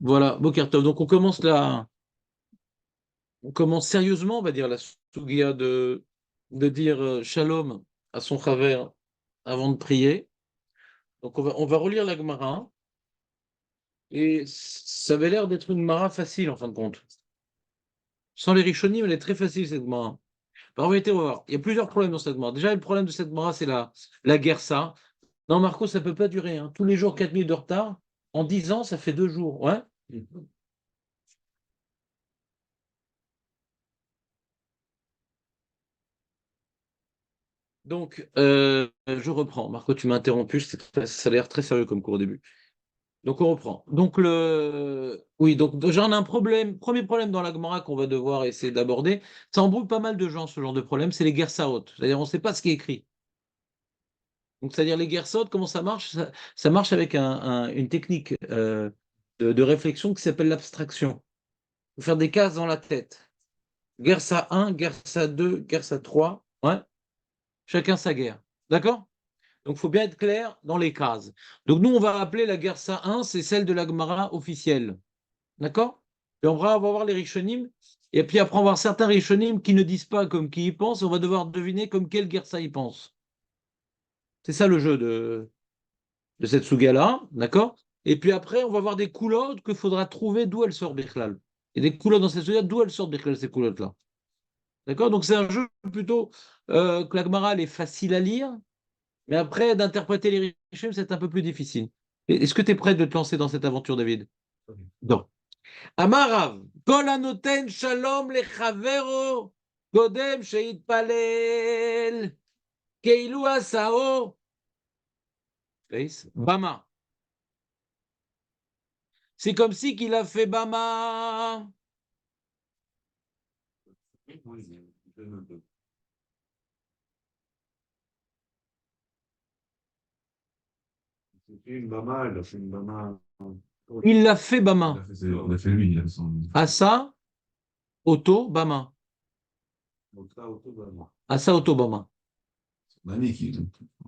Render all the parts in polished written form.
Voilà, Boker Tov. Donc on commence sérieusement, on va dire, la Sougia de dire Shalom à son Chaver avant de prier. Donc on va relire la Gemara. Et ça avait l'air d'être une Gemara facile en fin de compte. Sans les Rishonim, elle est très facile cette Gemara. Alors, en vérité, on va voir. Il y a plusieurs problèmes dans cette Gemara. Déjà, le problème de cette Gemara, c'est la Gersa. Non, Marco, ça ne peut pas durer, hein. Tous les jours, 4 minutes de retard. En 10 ans, ça fait 2 jours. Ouais. Donc, je reprends. Marco, tu m'as interrompu. Ça a l'air très sérieux comme cours au début. Donc, on reprend. Donc, oui, donc déjà, on a un problème. Premier problème dans la Gemara qu'on va devoir essayer d'aborder. Ça embrouille pas mal de gens, ce genre de problème. C'est les Gersaot. C'est-à-dire, on ne sait pas ce qui est écrit. Donc, c'est-à-dire, les Gersaot, comment ça marche? Ça marche avec une technique de réflexion qui s'appelle l'abstraction. Il faut faire des cases dans la tête. Gersa 1, Gersa 2, Gersa 3. Ouais. Chacun sa guerre. D'accord? Donc, il faut bien être clair dans les cases. Donc, nous, on va appeler la Gersa 1, c'est celle de la Gemara officielle. D'accord? Et on va voir les Rishonim. Et puis après, on va voir certains Rishonim qui ne disent pas comme qui y pensent. On va devoir deviner comme quelle Gersa ils pensent. C'est ça le jeu de cette Suga-là. D'accord? Et puis après, on va voir des coulottes qu'il faudra trouver d'où elles sortent Bichlal. Il y a des coulottes dans cette Suga, d'où elles sortent Bichlal, ces coulottes-là. D'accord? Donc, c'est un jeu plutôt que la Gemara, elle est facile à lire. Mais après, d'interpréter les Rishonim, c'est un peu plus difficile. Est-ce que tu es prêt de te lancer dans cette aventure, David? Non. Amarav, Kol anoten shalom lechavero, Godem sheitpalel, Keilu asao, Bama. C'est comme si qu'il a fait Bama. Une Bama, elle a fait une Bama. Il l'a fait Bama. On a fait lui, il a son. Asa, Auto, Bama. Ota, Oto, Bama. Asa, Auto, Bama. Son ami qui est.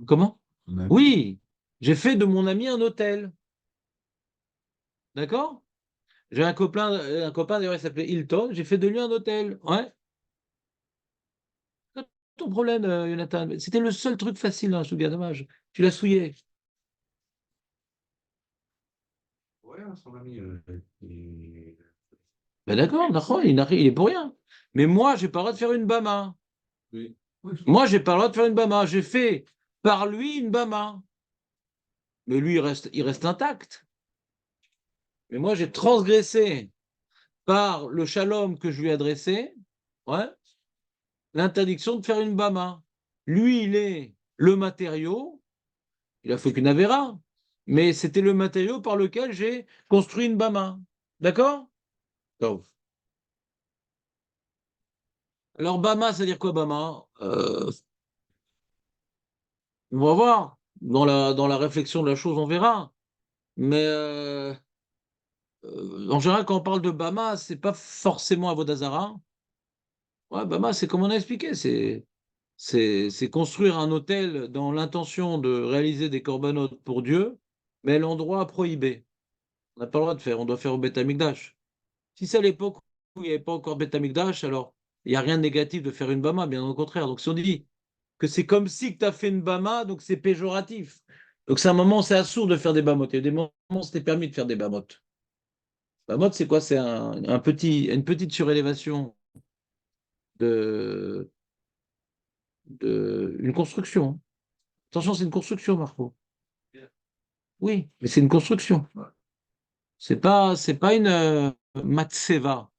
Comment? Son ami. Oui, j'ai fait de mon ami un hôtel. D'accord? J'ai un copain d'ailleurs, il s'appelait Hilton. J'ai fait de lui un hôtel. Ouais. Pas ton problème, Jonathan. C'était le seul truc facile dans Sugar, dommage. Tu l'as souillé. Ouais, son ami. Ben d'accord, d'accord, il est pour rien. Mais moi, j'ai pas le droit de faire une Bama. Oui. Oui. Moi, j'ai pas le droit de faire une Bama. J'ai fait par lui une Bama. Mais lui, il reste intact. Mais moi, j'ai transgressé par le shalom que je lui ai adressé, ouais, l'interdiction de faire une Bama. Lui, il est le matériau. Il a fait qu'une Avera. Mais c'était le matériau par lequel j'ai construit une Bama. D'accord? Donc, alors, Bama, ça veut dire quoi, Bama? On va voir. Dans la réflexion de la chose, on verra. Mais en général, quand on parle de Bama, c'est pas forcément Avodazara. Ouais, Bama, c'est comme on a expliqué. C'est construire un hôtel dans l'intention de réaliser des corbanotes pour Dieu, mais à l'endroit prohibé. On n'a pas le droit de faire. On doit faire au Beth Amikdash. Si c'est à l'époque où il n'y avait pas encore Beth Amikdash, alors il n'y a rien de négatif de faire une Bama, bien au contraire. Donc si on dit que c'est comme si tu as fait une Bama, donc c'est péjoratif. Donc c'est un moment, c'est assourd de faire des Bamotes. Il y a des moments où c'était permis de faire des Bamotes. Bamot, c'est quoi? C'est une petite surélévation de, une construction. Attention, c'est une construction, Marco. Oui, mais c'est une construction. C'est pas une matseva.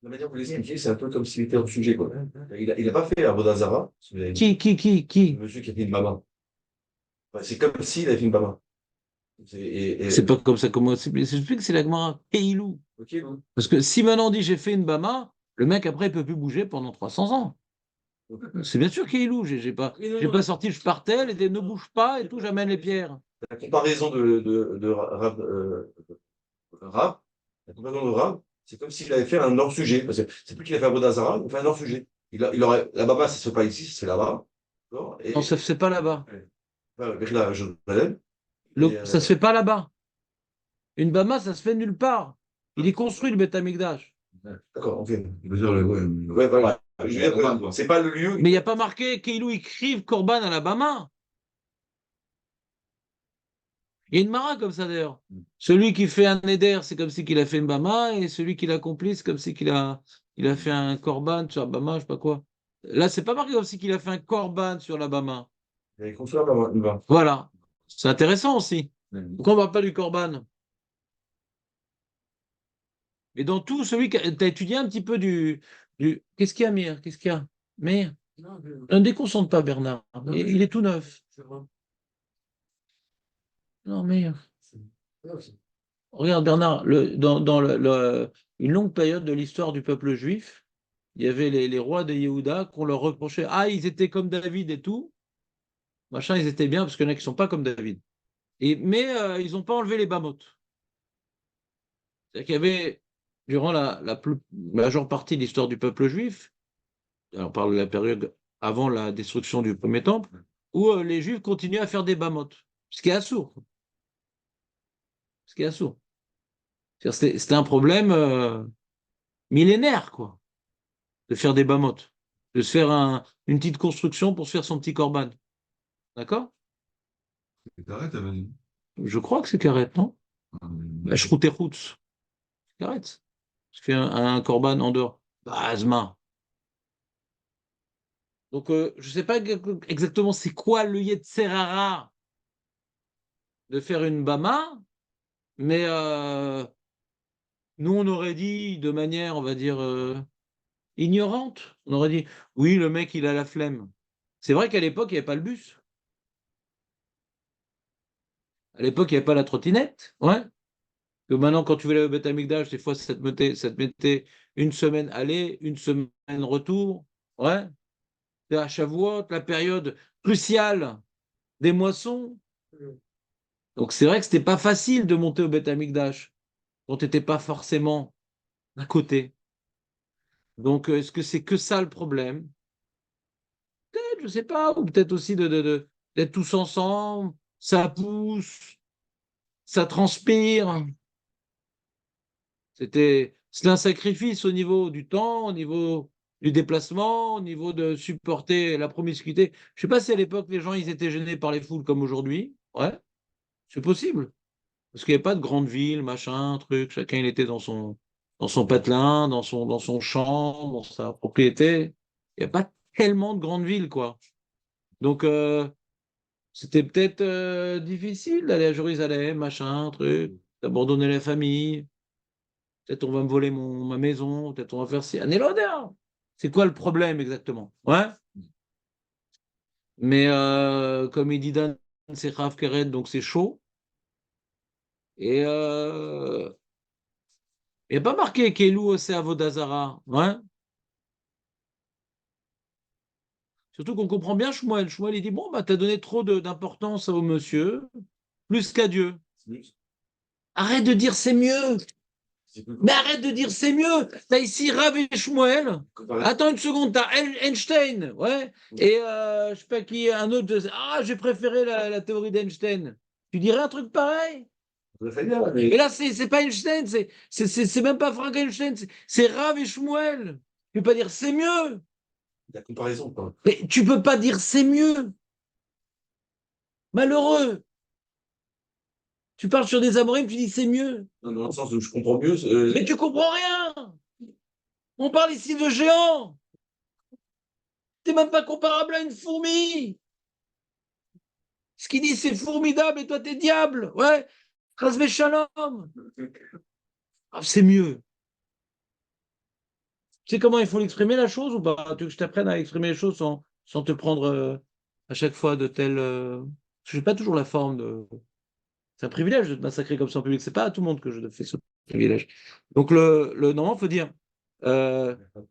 La manière de vous l'expliquer, c'est un peu comme s'il était hors sujet, quoi. Il a pas fait Avodazara, ce que vous avez dit. Qui? Le monsieur qui a fait une Bama. Enfin, c'est comme s'il avait fait une Bama. C'est pas comme ça comment j'explique que c'est la Gemara Keilou. Ok, bon. Parce que si maintenant on dit j'ai fait une Bama, le mec après il peut plus bouger pendant 300 ans. C'est bien sûr Keilou, Oui, non, j'ai non, pas sorti le spartel et ne bouge pas et tout, j'amène les pierres. la comparaison de Rav, la comparaison de Rav, c'est comme s'il avait fait un hors-sujet. Parce que c'est plus qu'il a fait un Bodazara, il fait un hors-sujet. La Baba, ça se fait pas ici, c'est là-bas. D'accord. Non, ça c'est pas là-bas. Ouais. Là, Jérusalem. Et, Ça se fait pas là-bas. Une bama, ça se fait nulle part. Il est construit le Beth Amikdash. d'accord, ok. Je veux dire, ouais, voilà. Je veux dire, c'est pas le lieu. Mais il n'y a pas marqué qu'ils écrivent Corban à la bama. Il y a une mara comme ça d'ailleurs. Celui qui fait un éder, c'est comme si qu'il a fait une bama, et celui qui l'accomplit, c'est comme si il a fait un korban sur la bama, je sais pas quoi. Là, c'est pas marqué comme si qu'il a fait un korban sur la bama. Il est construit là-bas. Voilà. C'est intéressant aussi. Mm. Pourquoi on ne parle pas du korban? Et dans tout, celui qui tu as étudié un petit peu Qu'est-ce qu'il y a, Mir? Qu'est-ce qu'il y a? Mir? Ne déconcentre pas, Bernard. Il est tout neuf. Non, Mir. Regarde, Bernard, dans une longue période de l'histoire du peuple juif, il y avait les rois de Yehuda qu'on leur reprochait. Ah, ils étaient comme David et tout. Machin, ils étaient bien parce qu'il y en a qui ne sont pas comme David. Mais ils n'ont pas enlevé les bamotes. C'est-à-dire qu'il y avait, durant la plus majeure partie de l'histoire du peuple juif, alors on parle de la période avant la destruction du premier temple, où les juifs continuaient à faire des bamotes. Ce qui est assourd. Ce qui est assourd. C'était un problème millénaire, quoi, de faire des bamotes, de se faire une petite construction pour se faire son petit corban. D'accord? T'arrêtes, t'avais dit. Je crois que c'est carré, non? Bah, Shrout et Routz. Carré. Tu fais un corban en dehors. Bah, Azma. Donc, je ne sais pas exactement c'est quoi le Yetzerara de faire une bama, mais nous, on aurait dit de manière, on va dire, ignorante. On aurait dit, oui, le mec, il a la flemme. C'est vrai qu'à l'époque, il n'y avait pas le bus. À l'époque, il n'y avait pas la trottinette. Ouais. Que maintenant, quand tu veux aller au Beth Amikdash, des fois, ça te mettait une semaine aller, une semaine retour. Ouais. Et à Shavuot, la période cruciale des moissons. Donc, c'est vrai que c'était pas facile de monter au Beth Amikdash quand tu n'étais pas forcément à côté. Donc, est-ce que c'est que ça le problème? Peut-être, je sais pas. Ou peut-être aussi d'être tous ensemble. Ça pousse, ça transpire. C'était un sacrifice au niveau du temps, au niveau du déplacement, au niveau de supporter la promiscuité. Je sais pas si à l'époque les gens ils étaient gênés par les foules comme aujourd'hui. Ouais, c'est possible. Parce qu'il n'y avait pas de grande ville, machin, truc. Chacun il était dans son patelin, dans son champ, dans sa propriété. Il n'y a pas tellement de grandes villes, quoi. Donc c'était peut-être difficile d'aller à Jérusalem, machin, truc, d'abandonner la famille. Peut-être on va me voler ma maison, peut-être on va faire ci. Un élodeur. C'est quoi le problème exactement? Ouais. Mais comme il dit Dan, c'est Rav Keret, donc c'est chaud. Et il n'y a pas marqué Kelou c'est Avodazara. Ouais. Surtout qu'on comprend bien Shmuel. Shmuel, il dit bon, bah, tu as donné trop d'importance au monsieur, plus qu'à Dieu. Arrête de dire c'est mieux. Mais arrête de dire c'est mieux. T'as ici Rav et Shmuel. Attends une seconde, t'as Einstein, ouais. Et je sais pas qui, un autre. Ah, j'ai préféré la théorie d'Einstein. Tu dirais un truc pareil? Mais là, c'est pas Einstein, c'est même pas Frank Einstein, c'est Rav et Shmuel. Tu peux pas dire c'est mieux. La comparaison, quoi. Mais tu peux pas dire c'est mieux. Malheureux. Tu parles sur des amorim, tu dis c'est mieux. Non, dans le sens où je comprends mieux. Mais tu comprends rien. On parle ici de géants. T'es même pas comparable à une fourmi. Ce qu'il dit, c'est formidable et toi, t'es diable. Ouais. Rasvé shalom. Ah, c'est mieux. Tu sais comment il faut l'exprimer la chose ou pas? Tu veux que je t'apprenne à exprimer les choses sans te prendre à chaque fois de telles. Je n'ai pas toujours la forme de. C'est un privilège de te massacrer comme ça en public. C'est pas à tout le monde que je fais ce privilège. Donc, normalement, il faut dire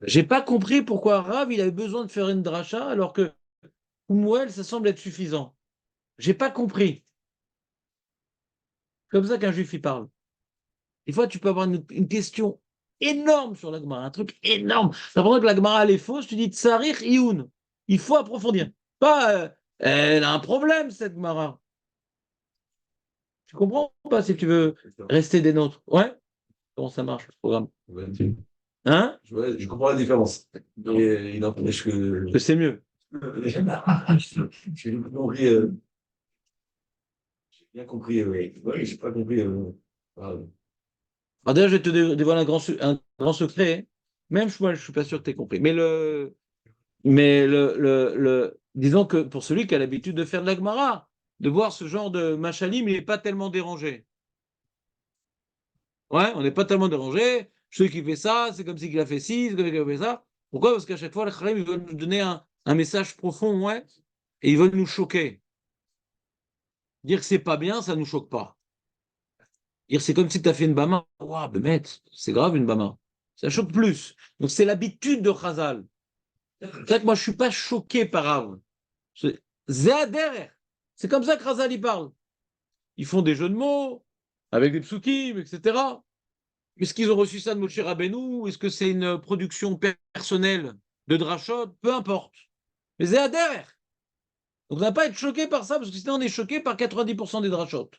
j'ai pas compris pourquoi Rav il avait besoin de faire une dracha alors que Mouel, ça semble être suffisant. J'ai pas compris. Comme ça qu'un juif il parle. Des fois, tu peux avoir une question énorme sur la Gemara, un truc énorme. Pendant que la Gemara elle est fausse, tu dis Tsarir Ioun. Il faut approfondir. Pas Elle a un problème, cette Gemara. Tu comprends pas si tu veux rester des nôtres. Ouais? Comment ça marche, le programme? Ouais, Hein? je comprends la différence. Mais il n'empêche que. Que c'est mieux. J'ai bien compris. J'ai bien compris. Oui, j'ai pas compris. Ah, Alors déjà, je vais te dévoiler un grand secret, hein. Même moi, je suis pas sûr que tu aies compris. Disons que pour celui qui a l'habitude de faire de la Gemara, de voir ce genre de machalim, il n'est pas tellement dérangé. Ouais, on n'est pas tellement dérangé. Celui qui fait ça, c'est comme s'il a fait ci, c'est comme s'il a fait ça. Pourquoi? Parce qu'à chaque fois, les Khalim, ils veulent nous donner un message profond, ouais, et ils veulent nous choquer. Dire que c'est pas bien, ça nous choque pas. Dire c'est comme si tu as fait une bama. Waouh, Bémet, c'est grave une bama. Ça choque plus. Donc c'est l'habitude de Khazal. C'est vrai que moi, je suis pas choqué par Rav. Zéader. C'est comme ça que Khazal y parle. Ils font des jeux de mots avec des psukim, etc. Est-ce qu'ils ont reçu ça de Moshe Rabbeinu? Est-ce que c'est une production personnelle de Drachot? Peu importe. Mais Zéader. Donc on n'a pas à être choqué par ça, parce que sinon on est choqué par 90% des Drachot.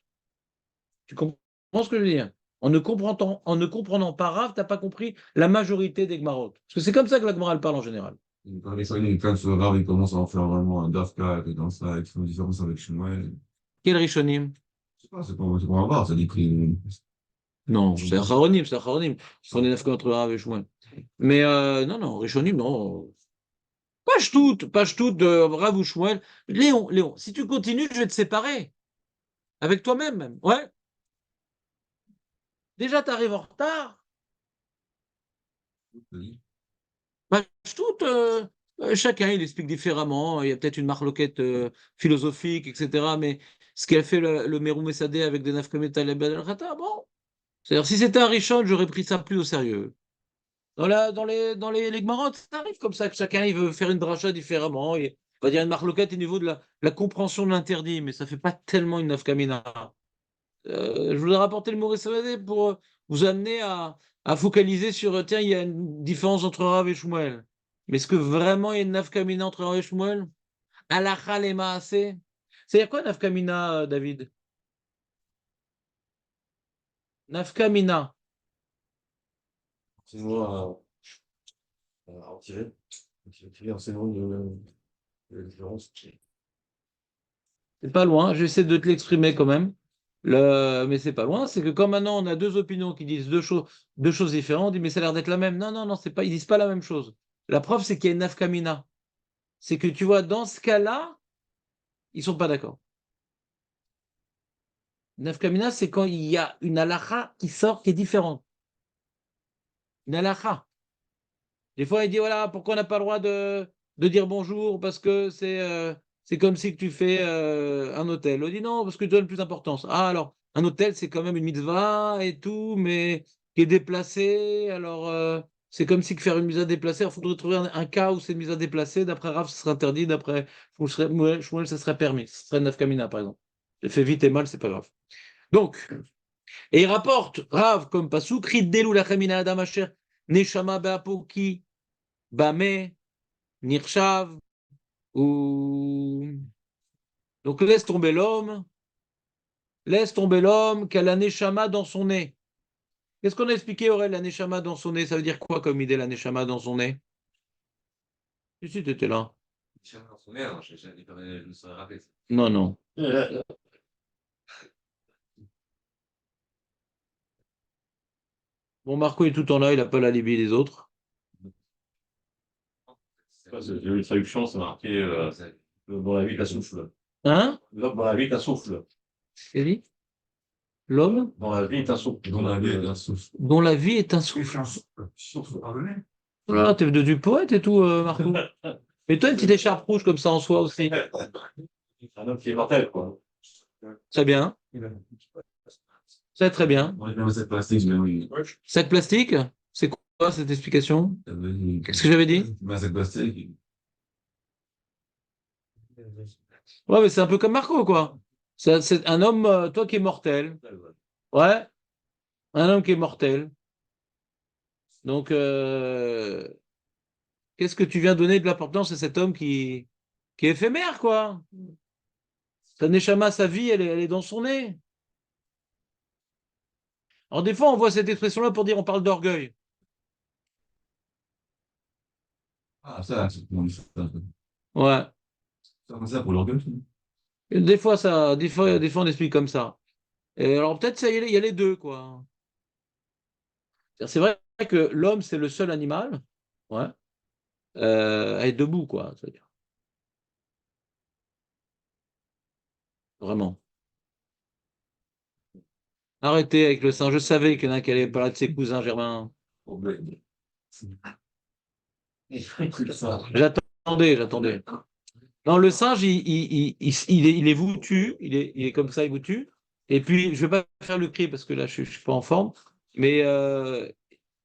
Tu comprends ce que je veux dire? En ne comprenant pas Rav, tu n'as pas compris la majorité des Gmarot. Parce que c'est comme ça que la Gemara elle parle en général. Quand ce rare, il commence à en faire vraiment un Dafka, et dans ça, qui font une différence avec Shmuel. Quel Rishonim? Je sais pas, c'est pour avoir, ça dit que. Non, c'est Acharonim, c'est Acharonim. Ils font des nafka entre Rav et Shmuel. Mais non, non, Rishonim, non. Pas toutes de Rav ou Shmuel. Léon, si tu continues, je vais te séparer. Avec toi-même, même. Ouais. Déjà, tu arrives en retard. Pas toutes. Chacun, il explique différemment. Il y a peut-être une marloquette philosophique, etc. Mais ce qu'a fait le Meroum Messadeh avec des nafka metal et Bel Khata, bon. C'est-à-dire, si c'était un Rishon, j'aurais pris ça plus au sérieux. Les Gmarot, ça arrive comme ça, que chacun il veut faire une dracha différemment. On va dire une marloquette au niveau de la compréhension de l'interdit, mais ça ne fait pas tellement une nafkamina. Je voulais rapporter le Maurice Savadé pour vous amener à focaliser sur, tiens, il y a une différence entre Rav et Shmuel. Mais est-ce que vraiment il y a une nafkamina entre Rav et Shmuel? Alacha les maaseh. C'est-à-dire quoi nafkamina, David? Nafkamina. c'est moi à en tirer. Enseignant de la différence. C'est pas loin, j'essaie de te l'exprimer quand même. Mais c'est pas loin, c'est que quand maintenant on a deux opinions qui disent deux choses différentes, on dit mais ça a l'air d'être la même. Non, non, non, c'est pas, ils disent pas la même chose. La preuve, c'est qu'il y a une nafkamina. C'est que tu vois, dans ce cas-là, ils sont pas d'accord. Nafkamina, c'est quand il y a une halakha qui sort qui est différente. Une halakha. Des fois, il dit voilà, pourquoi on n'a pas le droit de dire bonjour parce que c'est comme si que tu fais un hôtel. On dit non, parce que tu donnes plus d'importance. Ah, alors, un hôtel, c'est quand même une mitzvah et tout, mais qui est déplacé. Alors, c'est comme si que faire une mitzvah déplacée. Il faudrait trouver un cas où c'est une mitzvah déplacée. D'après Rav, ce serait interdit. D'après Shmuel, ça serait permis. Ce serait Nafkamina, par exemple. J'ai fait vite et mal, c'est pas grave. Donc, et il rapporte Rav comme Pasuk, Ridelu lachamina adam asher neshama be'apoki bame nirshav ou donc laisse tomber l'homme qui a la neshama dans son nez. Qu'est-ce qu'on a expliqué, Aurel, la neshama dans son nez? Ça veut dire quoi comme idée, la neshama dans son nez? Si, si, t'étais là. Je me serais rappelé. Non, non. Bon, Marco est tout en là, il n'a pas l'alibi des autres. J'ai eu une traduction, c'est marqué dans la vie, la souffle. Hein? L'homme dans la vie, la souffle. Qu'est-ce qu'il dit? L'homme Dans la vie est un souffle. Dans la vie est un souffle. dont la vie est un souffle. Souffle, pardonnez. Oh là là, t'es devenu poète et tout, Marco. Mais toi, une petite écharpe rouge comme ça en soi aussi. Un homme qui est mortel, quoi. Très bien. C'est très bien. On est dans cette plastique, mais oui. Sac plastique? C'est quoi cette explication? Qu'est-ce que j'avais dit? Cette plastique. Ouais, mais c'est un peu comme Marco, quoi. C'est un homme, toi, qui est mortel. Ouais, un homme qui est mortel. Donc, qu'est-ce que tu viens donner de l'importance à cet homme qui qui est éphémère, quoi. Sa neshama, sa vie, elle est dans son nez. Alors, des fois, on voit cette expression-là pour dire on parle d'orgueil. Ah, ça, c'est pour Ouais. ça pour l'orgueil. Et des fois, on explique comme ça. Et alors, peut-être, ça, il y a les deux, quoi. C'est vrai que l'homme, c'est le seul animal, ouais, à être debout, quoi. C'est-à-dire, vraiment. Arrêtez avec le singe. Je savais qu'il y en a qui allaient parler de ses cousins germains. J'attendais. Non, le singe, il est voutu, il est comme ça, il est voutu. Et puis, je ne vais pas faire le cri parce que là, je ne suis pas en forme, mais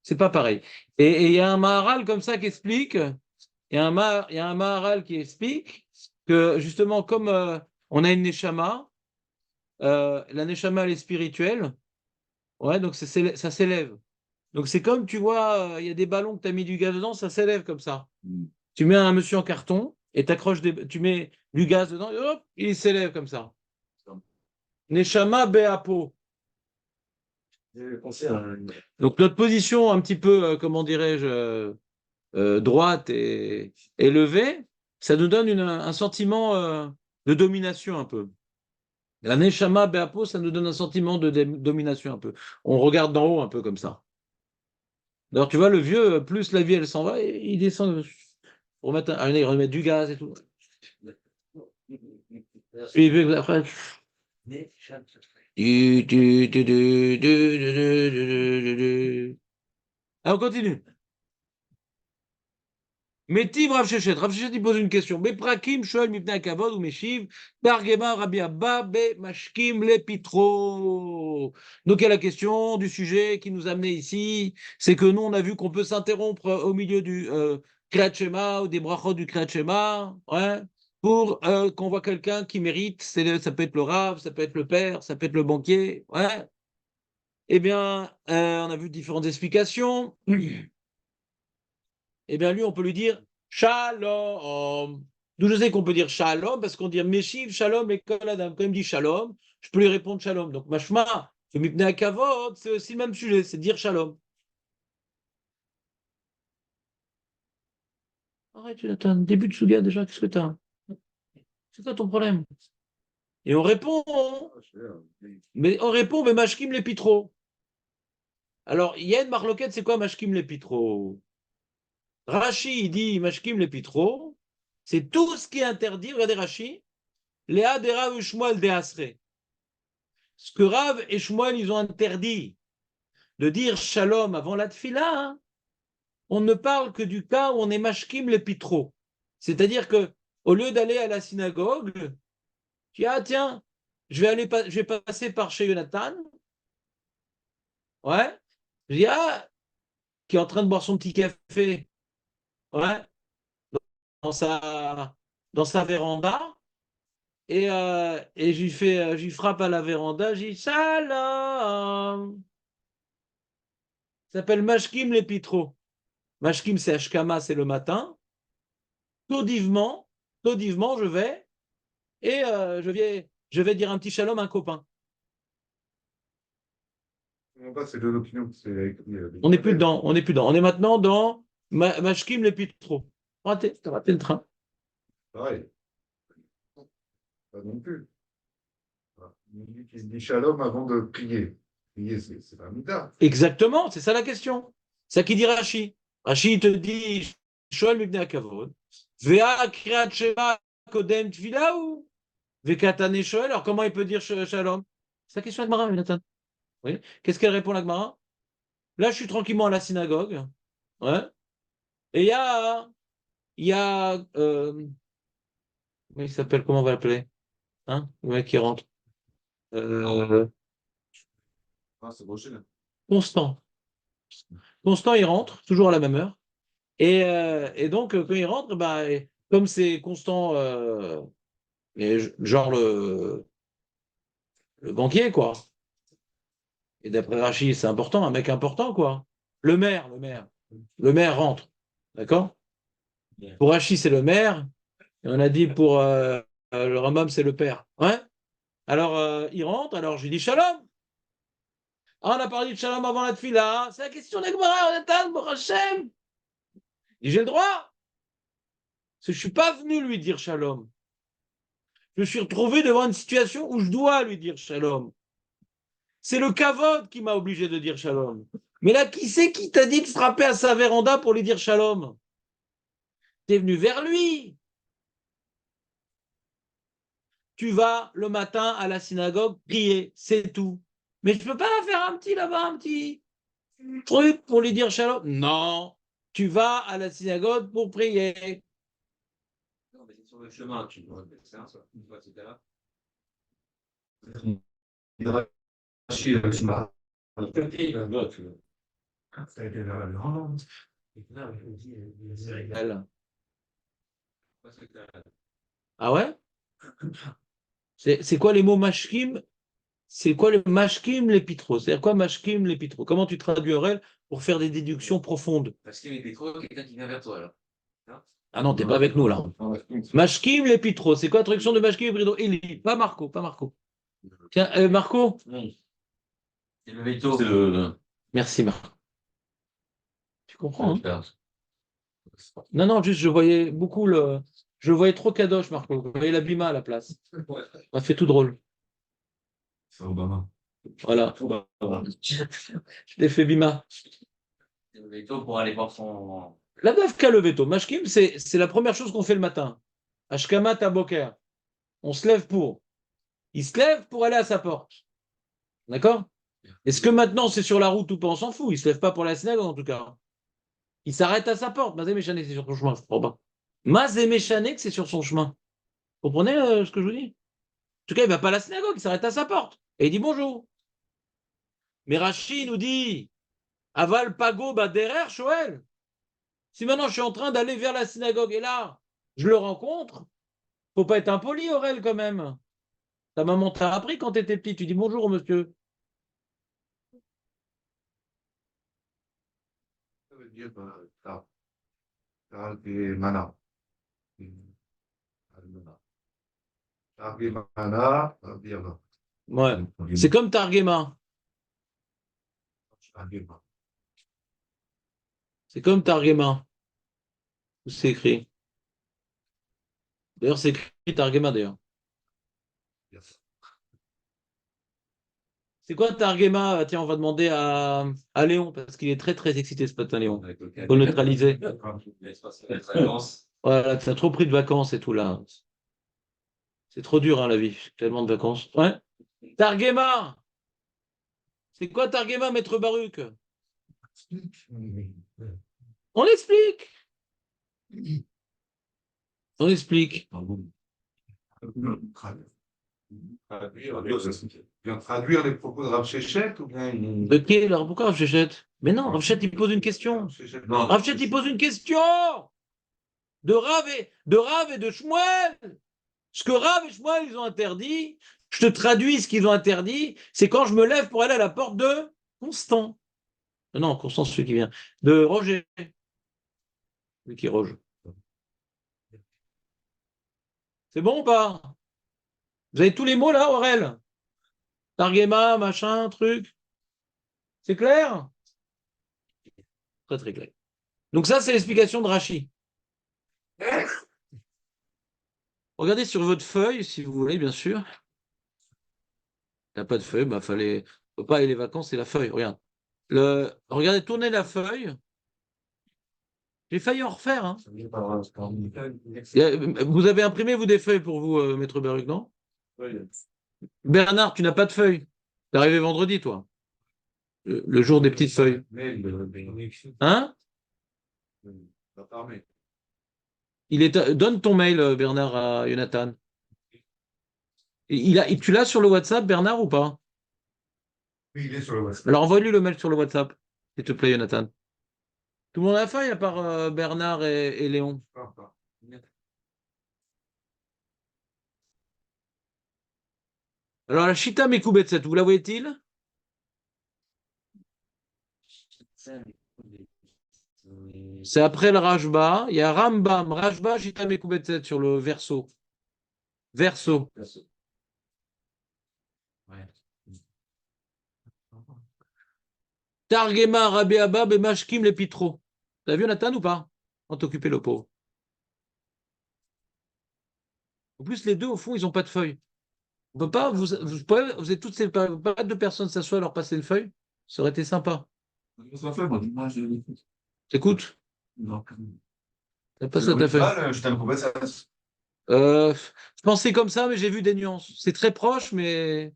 c'est pas pareil. Et il y a un Maharal comme ça qui explique, il y a un Maharal qui explique que justement, comme on a une Neshama, la Neshama, elle est spirituelle, ouais, donc ça s'élève. Donc c'est comme, tu vois, il y a des ballons que tu as mis du gaz dedans, ça s'élève comme ça. Tu mets un monsieur en carton et tu mets du gaz dedans, et hop, il s'élève comme ça. Neshama Beapo. J'ai pensé à Donc notre position un petit peu, comment dirais-je, droite et élevée, ça nous donne un sentiment de domination un peu. La Neshama Beapo, ça nous donne un sentiment de domination un peu. On regarde d'en haut un peu comme ça. D'ailleurs, tu vois, le vieux, plus la vie elle s'en va, et il descend pour remettre du gaz et tout. Et après, ah, on continue. Métiv Rav Shechet. Rav Shechet, il pose une question. Beprakim, Shoel, Mipnei Kavod, ou Meshiv, Targema, Rabbi Abba, Be, Mashkim, Le Pitro. Donc, il y a la question du sujet qui nous a amené ici. C'est que nous, on a vu qu'on peut s'interrompre au milieu du Kriyat Shema ou des brachot du Kriyat Shema, ouais, pour qu'on voit quelqu'un qui mérite. Ça peut être le Rav, ça peut être le père, ça peut être le banquier, ouais. Eh bien, on a vu différentes explications. Eh bien, lui, on peut lui dire Shalom. D'où je sais qu'on peut dire Shalom, parce qu'on dit Meshiv, Shalom, et quand il me dit Shalom, je peux lui répondre Shalom. Donc, Mashma, le Mipnei Kavod, c'est aussi le même sujet, c'est dire Shalom. Arrête, t'as un début de Souga déjà, qu'est-ce que t'as? C'est quoi ton problème? Et on répond, mais Mashkim les Pitro. Alors, il y a une marloquette, c'est quoi Mashkim les Pitro? Rashi, il dit Mashkim les Pitro, c'est tout ce qui est interdit, regardez Rashi, Léa de Rav Shmuel de Asre. Ce que Rav et Shmuel, ils ont interdit de dire Shalom avant la tfila, hein, on ne parle que du cas où on est mashkim les pitro. C'est-à-dire que au lieu d'aller à la synagogue, tu dis, ah tiens, je vais passer par chez Jonathan, ouais, je dis, ah, qui est en train de boire son petit café, ouais, dans sa, dans sa véranda, et je lui frappe à la véranda, je dis, Shalom, ça s'appelle mashkim les pitro. Mashkim, c'est Ashkama, c'est le matin. Tardivement, tardivement, je vais et je vais dire un petit shalom à un copain. Non, pas, c'est deux opinions. C'est écrit, On n'est plus dedans, on n'est plus dedans. On est maintenant dans Mashkim les trop. T'as raté le train. pareil, pas non plus. Il dit qu'il se dit shalom avant de prier. Prier, c'est pas mida. Exactement, c'est ça la question. C'est ça qui dit Rashi. Rashi il te dit Shoel mibnei hakavod. Vea kriat shema kodem tfila ou vekatane Shoel. Alors comment il peut dire shalom? C'est la question de Gemara, Jonathan. Oui. Qu'est-ce qu'elle répond la Gemara? Là, je suis tranquillement à la synagogue. Ouais. Et il y a comment il s'appelle, comment on va l'appeler? Hein? Le mec qui rentre. Euh, Ah, c'est broché, là. Constant. Constant, il rentre, toujours à la même heure. Et donc, quand il rentre, bah, comme c'est Constant, genre le banquier, quoi. Et d'après Rachid, c'est important, un mec important, quoi. Le maire rentre. D'accord? Pour Rachid, c'est le maire. Et on a dit pour le Rambam, c'est le père. Ouais. Alors, il rentre, alors je lui dis Shalom. Ah, on a parlé de Shalom avant la tefila. C'est la question d'Agmara, Jonathan, Baruch Hashem. Et j'ai le droit. Parce que je ne suis pas venu lui dire Shalom. Je me suis retrouvé devant une situation où je dois lui dire Shalom. C'est le kavod qui m'a obligé de dire Shalom. Mais là, qui c'est qui t'a dit de frapper à sa véranda pour lui dire Shalom? T'es venu vers lui. Tu vas le matin à la synagogue prier, c'est tout. Mais je ne peux pas faire un petit là-bas, un petit truc pour lui dire Shalom. Non, tu vas à la synagogue pour prier. Non, mais c'est sur le chemin, tu vois, c'est un, ça, une fois, etc. Elle. Ah ouais? C'est quoi les mots mashkim? C'est quoi le mashkim l'épitro? C'est-à-dire quoi mashkim l'épitro? Comment tu traduis Aurel pour faire des déductions profondes? Parce qu'il était trop quelqu'un qui vient vers toi, là. Hein. Ah non, t'es pas avec nous là. Mashkim l'épitro, c'est quoi la traduction de mashkim l'épitro? Eli, pas Marco, pas Marco. Tiens, Marco? C'est le veto. Merci Marco. Tu comprends, hein? Non, non, juste je voyais beaucoup le. Je le voyais trop kadosh, Marco. Je voyais la Bima à la place. Ouais. Ça m'a fait tout drôle. C'est Obama. Voilà. Je l'ai fait Bima. C'est le veto pour aller voir son. La Davka le veto. Mashkim, c'est la première chose qu'on fait le matin. Ashkamat Aboker. On se lève pour. Il se lève pour aller à sa porte. D'accord? Est-ce que maintenant c'est sur la route ou pas? On s'en fout. Il se lève pas pour la synagogue en tout cas. Il s'arrête à sa porte. Mazé Méchané, c'est sur son chemin. Je comprends pas. Mazé Méchané, c'est sur son chemin. Vous comprenez ce que je vous dis? En tout cas, il va pas à la synagogue. Il s'arrête à sa porte. Et il dit bonjour. Mais Rachi nous dit Aval Pago Baderer Shoel. Si maintenant je suis en train d'aller vers la synagogue et là, je le rencontre, faut pas être impoli, Aurel, quand même. Ta maman t'a appris quand tu étais petit. Tu dis bonjour, monsieur. Ça veut dire Mana. Mana, Birma. Ouais. C'est comme Targema. C'est comme Targema. C'est écrit. D'ailleurs, c'est écrit Targema, d'ailleurs. C'est quoi Targema? Tiens, on va demander à Léon, parce qu'il est très, très excité ce matin, Léon. Faut le neutraliser. Voilà, t'as trop pris de vacances et tout, là. C'est trop dur, hein, la vie. Tellement de vacances. Ouais. Targema! C'est quoi Targema, maître Baruch? On explique. On explique. Bien traduire les propos de Rav Shechet ou bien De qui alors? Pourquoi Rav Shechet? Mais non, Rav Shechet, il pose une question. Rav Shechet, il pose une question de Rav et de Shmuel. Ce que Rav et Shmuel, ils ont interdit, je te traduis ce qu'ils ont interdit, c'est quand je me lève pour aller à la porte de Constant. Non, Constant, c'est celui qui vient. De Roger. Lui qui est Roger. C'est bon ou pas? Vous avez tous les mots là, Aurel? Targema, machin, truc. C'est clair? Très très clair. Donc ça, c'est l'explication de Rachi. Regardez sur votre feuille, si vous voulez, bien sûr. Il n'y a pas de feuille, bah fallait. Faut pas aller les vacances, c'est la feuille. Regarde. Regardez, tournez la feuille. J'ai failli en refaire. Hein. Vous avez imprimé, vous, des feuilles pour vous, Maître Baruch, non? Oui. Bernard, tu n'as pas de feuilles. T'es arrivé vendredi, toi. Le jour des petites feuilles. Hein? Donne ton mail, Bernard, à Jonathan. Tu l'as sur le WhatsApp, Bernard, ou pas? Oui, il est sur le WhatsApp. Alors envoie-lui le mail sur le WhatsApp, s'il te plaît, Jonathan. Tout le monde a la feuille, à part Bernard et Léon. Alors la Chita Mekubetset, vous la voyez-t-il? C'est après le Rashba. Il y a Rambam, Rashba, Shita Mekubetset sur le verso. Verso. Ouais. Targema, Rabbi Abba, Bemashkim, les Pitro. T'as vu Nathan ou pas? On t'occupait le pauvre. En plus, les deux, au fond, ils n'ont pas de feuille. On peut pas, vous êtes toutes ces pas deux personnes s'assoient, leur passer une feuille. Ça aurait été sympa. Ça fait, moi, T'écoutes? non. T'as pas ça ta feuille. Je t'aime pour ça. Je pensais comme ça, mais j'ai vu des nuances. C'est très proche, mais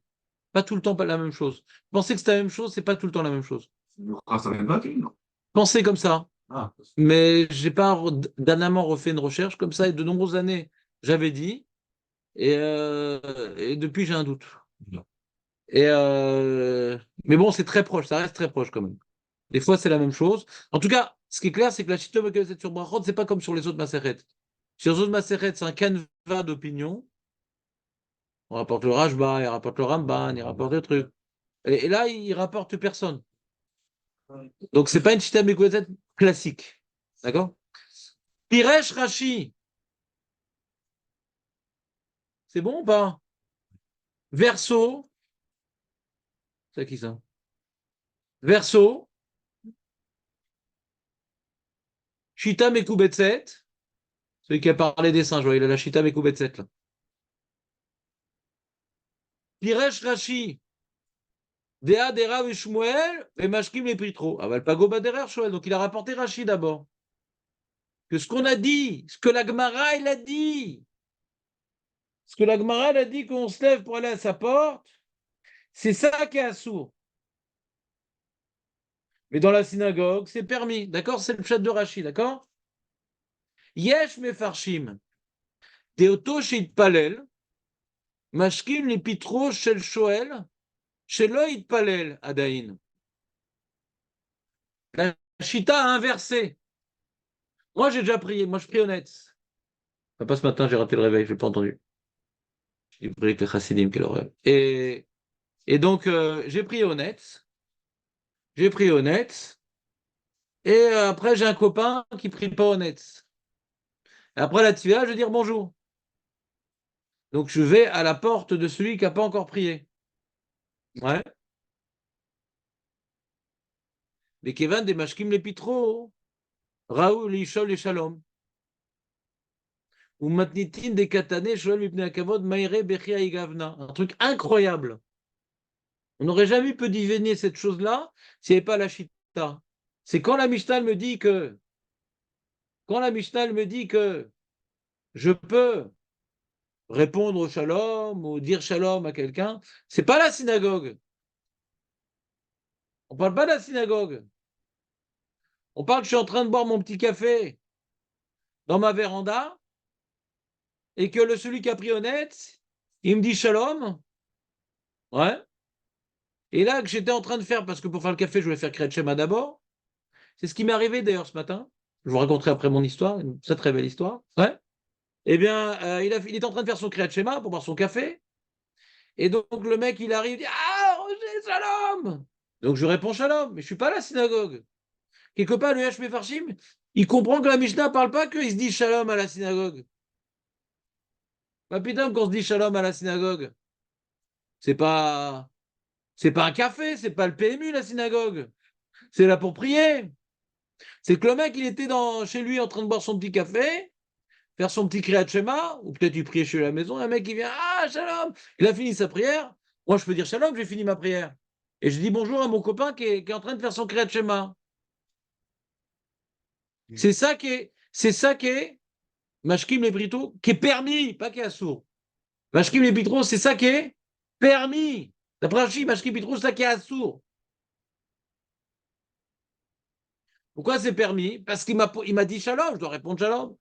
pas tout le temps pas la même chose. Je pensais que c'était la même chose, c'est pas tout le temps la même chose. Ça vient pas, non? Je pensais comme ça, Ah, mais j'ai pas dernièrement refait une recherche comme ça et de nombreuses années, j'avais dit, et depuis j'ai un doute. non. Mais bon, c'est très proche, ça reste très proche quand même. Des fois, c'est la même chose. En tout cas, ce qui est clair, c'est que la Shita Mekubetset sur Brachot, c'est pas comme sur les autres Maseret. Sur les autres Maseret, c'est un canevas d'opinion. On rapporte le Rashba, il rapporte le Ramban, il rapporte le truc. Et là, il rapporte personne. Donc, c'est pas une Shita Mekubetset classique. D'accord? Piresh Rashi. C'est bon ou pas? Verso. C'est qui ça? Verso. Shita Mekubetset. Celui qui a parlé des singes, il a la Shita Mekubetset là. Piresh Rashi. Dea Derav et Shmuel et Mashkim les Pitro. Ah, Valpago Baderer Shmuel. Donc il a rapporté Rashi d'abord. Que ce qu'on a dit, ce que la Gemara il a dit, ce que la Gemara elle a dit qu'on se lève pour aller à sa porte, c'est ça qui est assourd. Mais dans la synagogue, c'est permis. D'accord? C'est le chat de Rashi, d'accord? Yesh mefarshim. Deoto shit palel. Mashkim les Pitro shel Shoel. Shelo palel Adain. La Chita a inversé. Moi, j'ai déjà prié. Moi, je prie honnête. Enfin, pas ce matin, j'ai raté le réveil, je l'ai pas entendu. J'ai prié avec les chassidim, quelle horreur. Et donc, j'ai prié honnête. J'ai prié honnête. Et après, j'ai un copain qui prie pas honnête. Et après la tefila, je vais dire bonjour. Donc, je vais à la porte de celui qui n'a pas encore prié. Ouais. Les Kevan des Mashkim les Pitro. Raoul, Ishol et Shalom. Ou Matnitin des Katane, Shoel Mipne Akavod, Maïre, Bechia Igavna. Un truc incroyable. On n'aurait jamais pu deviner cette chose-là s'il n'y avait pas la Chita. C'est quand la Mishnah me dit que, je peux répondre au shalom ou dire shalom à quelqu'un, c'est pas la synagogue. On parle pas de la synagogue. On parle que je suis en train de boire mon petit café dans ma véranda et que celui qui a pris honnête, il me dit shalom. Ouais. Et là, que j'étais en train de faire, parce que pour faire le café, je voulais faire Kriyat Shema d'abord. C'est ce qui m'est arrivé d'ailleurs ce matin. Je vous raconterai après mon histoire, une très très belle histoire. Ouais. Eh bien, il est en train de faire son Kriyat Shema pour boire son café. Et donc, le mec, il arrive, il dit ah, Roger, shalom. Donc, je réponds shalom, mais je ne suis pas à la synagogue. Quelque part, le Hashme Farshim, il comprend que la Mishnah ne parle pas qu'il se dit shalom à la synagogue. Bah, putain, qu'on se dit shalom à la synagogue, c'est pas, c'est pas un café, c'est pas le PMU, la synagogue. C'est là pour prier. C'est que le mec, il était chez lui en train de boire son petit café, faire son petit Kriyat Shema, ou peut-être il priait chez lui à la maison, et un mec qui vient, ah, shalom, il a fini sa prière. Moi, je peux dire shalom, j'ai fini ma prière. Et je dis bonjour à mon copain qui est en train de faire son Kriyat Shema. C'est ça qui est Mashkim les Brito, qui est permis, pas qui est assourd. Mashkim les Brito, c'est ça qui est permis. D'après Rashi, Mashkim Brito, c'est ça qui est assourd. Pourquoi c'est permis? Parce qu'il m'a dit shalom, je dois répondre shalom.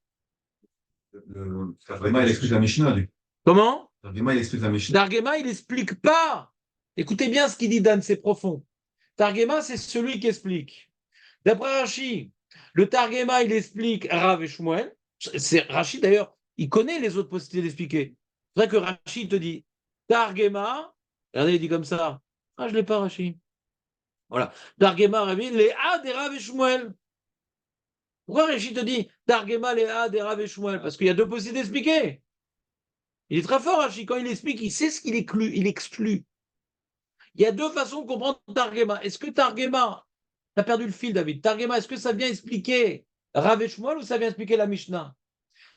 Vraiment, il explique la Mishnah, lui. Comment? Vraiment, il explique la Mishnah. Targema, il n'explique pas. Écoutez bien ce qu'il dit, Dan, c'est profond. Targema, c'est celui qui explique. D'après Rashi, le Targema, il explique Rav et Shmuel. Rashi, d'ailleurs, il connaît les autres possibilités d'expliquer. C'est vrai que Rashi te dit Targema, regardez, il dit comme ça. Ah, je ne l'ai pas, Rashi. Voilà. Targema, Ravi, les A des Rav et Shmuel. Pourquoi Rachid te dit Targema Léa des Rav et Shmuel? Parce qu'il y a deux possibilités d'expliquer. Il est très fort, Rachid. Quand il explique, il sait ce qu'il exclut. Il exclut. Il y a deux façons de comprendre Targema. Est-ce que Targema, tu as perdu le fil, David. Targema, est-ce que ça vient expliquer Rav et Shmuel ou ça vient expliquer la Mishnah?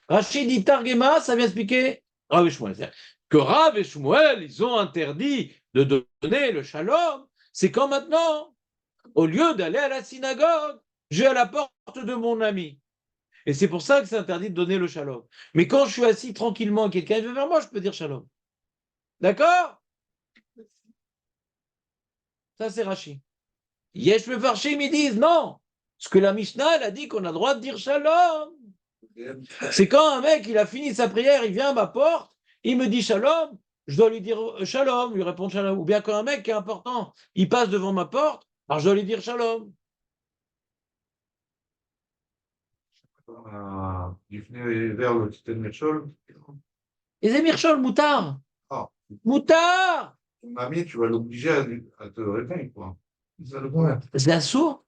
Rachid dit Targema, ça vient expliquer Rav et Shmuel. C'est-à-dire que Rav et Shmuel, ils ont interdit de donner le shalom. C'est quand maintenant, au lieu d'aller à la synagogue, je vais à la porte de mon ami. Et c'est pour ça que c'est interdit de donner le shalom. Mais quand je suis assis tranquillement, quelqu'un vient vers moi, je peux dire shalom. D'accord? Ça, c'est Rachid. Yesh Mefarshim, ils disent non. Parce que la Mishnah, elle a dit qu'on a le droit de dire shalom. C'est quand un mec, il a fini sa prière, il vient à ma porte, il me dit shalom, je dois lui dire shalom, lui répondre shalom. Ou bien quand un mec qui est important, il passe devant ma porte, alors je dois lui dire shalom. לפני vers תיתן מכשול. איזה מכשול? מותר. Ah, מותר. ton ami, tu vas l'obliger à te répondre, quoi. C'est ça le problème. C'est assourd.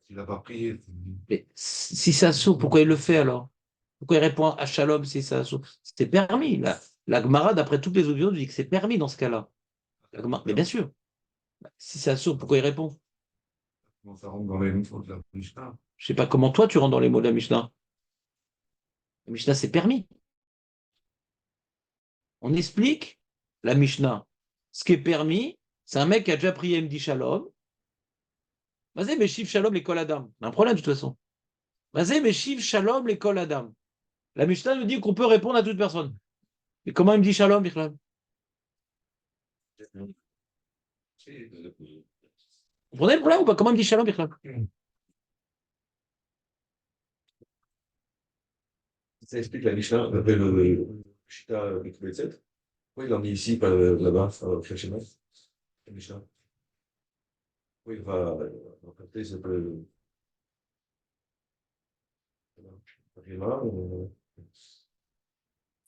S'il n'a pas prié. Mais si c'est assourd, pourquoi il le fait alors? Pourquoi il répond à shalom si c'est assourd? C'était permis. La Gemara, d'après toutes les audios, dit que c'est permis dans ce cas-là. Mais bien sûr. Si c'est assourd, pourquoi il répond? Comment ça rentre dans les mots de la Mishnah? Je ne sais pas comment toi tu rentres dans les mots de la Mishnah. La Mishnah, c'est permis. On explique la Mishnah. Ce qui est permis, c'est un mec qui a déjà prié, il me dit shalom. Vas-y, mais shiv shalom l'école Adam. Il y a un problème de toute façon. Vas-y, mais shiv shalom l'école Adam. La Mishnah nous dit qu'on peut répondre à toute personne. Mais comment il me dit shalom, Bichlal? Vous comprenez le problème ou pas? Comment il me dit shalom, Bichlal? Ça explique la Mishnah, le Shita Mikubetset. Pourquoi il l'a mis ici, pas là-bas, chez moi, la Mishnah? Oui, il va rapporter ce peu.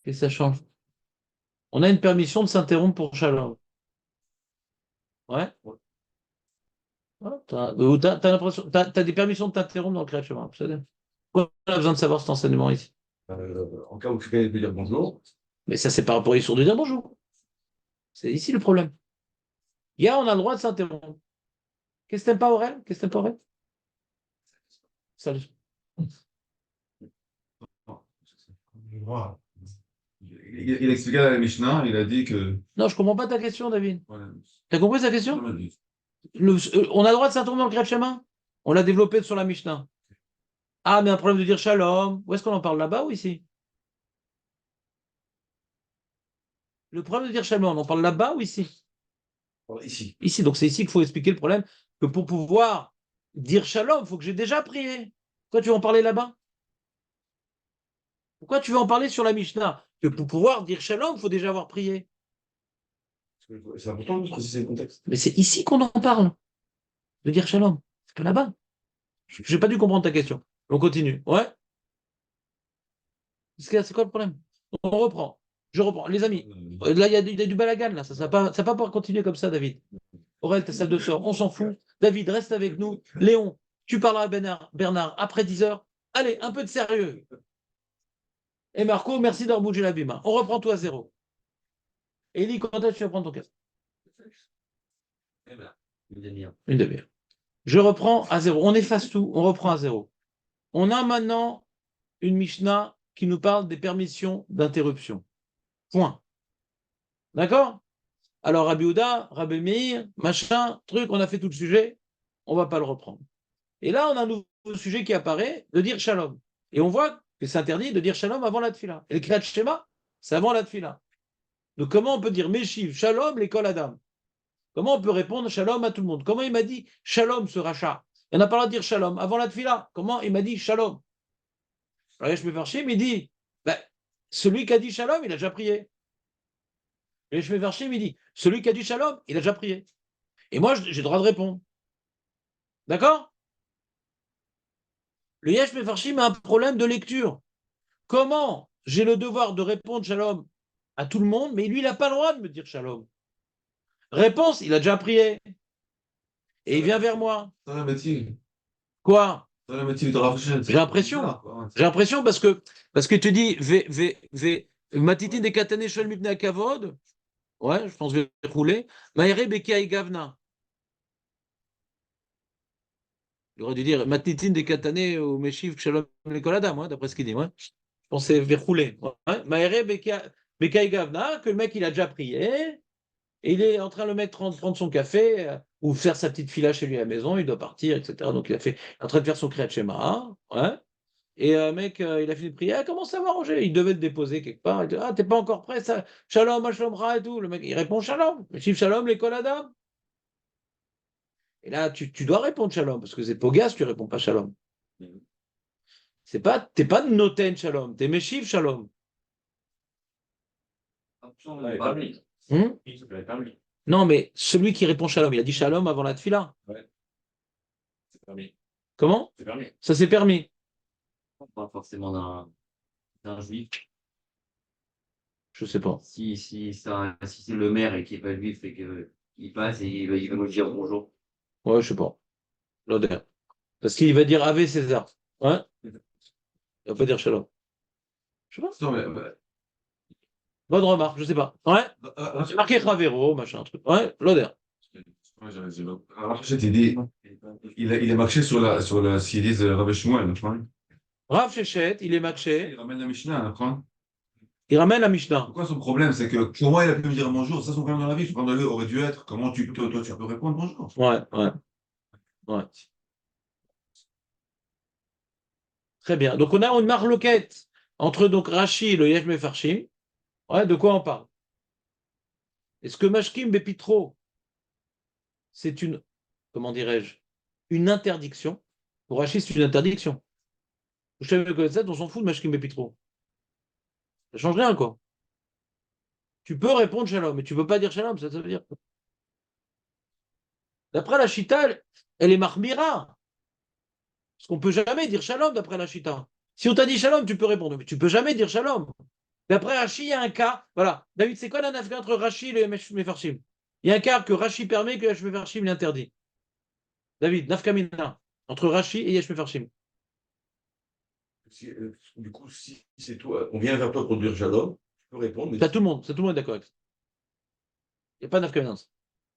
Et ça change. On a une permission de s'interrompre pour shalom. Ouais? T'as l'impression, t'as des permissions de t'interrompre dans le Kriyat Shema. Pourquoi on a besoin de savoir cet enseignement ici? En cas où quelqu'un veut dire bonjour. Mais ça, c'est par rapport à l'histoire de dire bonjour. C'est ici le problème. On a le droit de s'interrompre. Qu'est-ce que t'aimes pas, Aurel? Qu'est-ce que t'aimes pas, Aurel? Salut. Il expliquait à la Mishnah, il a dit que. Non, je comprends pas ta question, David. Voilà. T'as compris sa question? On a le droit de s'interrompre dans le Kriyat Shema? On l'a développé sur la Mishnah. Ah, mais un problème de dire shalom. Où est-ce qu'on en parle là-bas ou ici? Le problème de dire shalom, on en parle là-bas ou ici? Ici. Ici, donc c'est ici qu'il faut expliquer le problème, que pour pouvoir dire shalom, il faut que j'ai déjà prié. Pourquoi tu veux en parler là-bas? Pourquoi tu veux en parler sur la Mishnah? Que pour pouvoir dire shalom, il faut déjà avoir prié. C'est important de préciser le contexte. Mais c'est ici qu'on en parle, de dire shalom. C'est pas là-bas. Je n'ai pas dû comprendre ta question. On continue. Ouais? C'est quoi le problème? On reprend. Je reprends. Les amis, là, il y a du balagan, là. Ça ne va pas pouvoir continuer comme ça, David. Aurel, ta salle de sort, on s'en fout. David, reste avec nous. Léon, tu parleras à Bernard après 10 heures. Allez, un peu de sérieux. Et Marco, merci d'avoir bougé la bima. On reprend tout à zéro. Élie, quand est-ce que tu vas prendre ton casque? Une demi-heure. Une demi-heure. Je reprends à zéro. On efface tout, on reprend à zéro. On a maintenant une Mishnah qui nous parle des permissions d'interruption. Point. D'accord? Alors, Rabbi Houda, Rabbi Meir, machin, truc, on a fait tout le sujet, on ne va pas le reprendre. Et là, on a un nouveau sujet qui apparaît, de dire shalom. Et on voit que c'est interdit de dire shalom avant la tfila. Et le Kriyat Shema, c'est avant la tfila. Donc, comment on peut dire Meshiv, shalom, l'école Adam? Comment on peut répondre shalom à tout le monde? Comment il m'a dit shalom ce rachat? Il n'y en a pas le droit de dire shalom avant la tfila. Comment il m'a dit shalom? Alors, je me faire chier, mais il dit celui qui a dit shalom, il a déjà prié. Et je me faire chier, mais il dit celui qui a dit shalom, il a déjà prié. Et moi, j'ai le droit de répondre. D'accord? Le Yesh Mefarshim a un problème de lecture. Comment j'ai le devoir de répondre shalom à tout le monde, mais lui, il n'a pas le droit de me dire shalom? Réponse, il a déjà prié. Et il vient vers moi. Ça, Mathilde. Quoi? Dans le motif de Rav Sheshet, J'ai l'impression. J'ai l'impression parce que tu dis Matitin de Katane Shel Mipne Akavod. Ouais, je pense que je vais rouler. Maïre Bekai Gavna. Il aurait dû dire Matitin de Katane ou Meshiv Shalom Lekoladam, ouais, d'après ce qu'il dit. Ouais. Je pensais verrouler. Ouais. Maïre Bekai Gavna, que le mec il a déjà prié. Et il est en train, le mec, prendre son café ou faire sa petite fila chez lui à la maison, il doit partir, etc. Donc il est en train de faire son Kriyat Shema. Ouais. Et mec, il a fini de prier. Ah, comment ça va, Roger? Il devait te déposer quelque part. Il dit, ah, t'es pas encore prêt, ça? Shalom, Shalom Ra et tout. Le mec, il répond Shalom. Chief Shalom, l'école Adam. Et là, tu dois répondre Shalom, parce que c'est Pogas, tu réponds pas Shalom. T'es pas de Noten Shalom, t'es Meshiv Shalom. Hmm. Non, mais celui qui répond Shalom, il a dit Shalom avant la tefila. Ouais. C'est permis. Comment? C'est permis. Ça, c'est permis. Pas forcément d'un juif. Je sais pas. Si c'est le maire et qui n'est pas juif et qu'il passe et il va nous dire bonjour. Ouais, je sais pas. L'odeur. Parce qu'il va dire Ave César. Ouais. Il va pas dire Shalom. Je sais pas. Non, mais, Bonne remarque, je sais pas. Ouais. C'est marqué Ravero, machin, truc. Ouais, l'odeur. Rav Sheshet, il est marqué sur la Syrie de Rabbi Shmuel, נכון? Rav Sheshet, il est matché. Il ramène la Mishnah, נכון? Il ramène la Mishnah. Pourquoi son problème? C'est que comment il a pu me dire bonjour? Ça, son problème dans la vie. Son problème dans la vie aurait dû être comment toi, tu peux répondre bonjour. Ouais. Très bien. Donc, on a une marloquette entre donc Rashi et le Yesh Mefarshim. Ouais, de quoi on parle? Est-ce que Mashkim Bepitro, c'est une, comment dirais-je, une interdiction? Pour Rashi, c'est une interdiction. Je savais que ça, on s'en fout de Mashkim Bepitro. Ça change rien, quoi. Tu peux répondre Shalom, mais tu ne peux pas dire Shalom, ça veut dire. D'après la Chita, elle est Mahmira. Parce qu'on ne peut jamais dire Shalom d'après la Chita. Si on t'a dit Shalom, tu peux répondre, mais tu ne peux jamais dire Shalom. D'après Rashi, il y a un cas. Voilà. David, c'est quoi la nafka entre Rashi et le Mefarshim? Il y a un cas que Rashi permet que Yesh Mefarshim l'interdit. David, nafka mina. Entre Rashi et Yesh Mefarshim. Du coup, si c'est toi, on vient vers toi pour dire Shalom, tu peux répondre. Mais C'est tout le monde est d'accord avec ça. Il n'y a pas de nafka mina.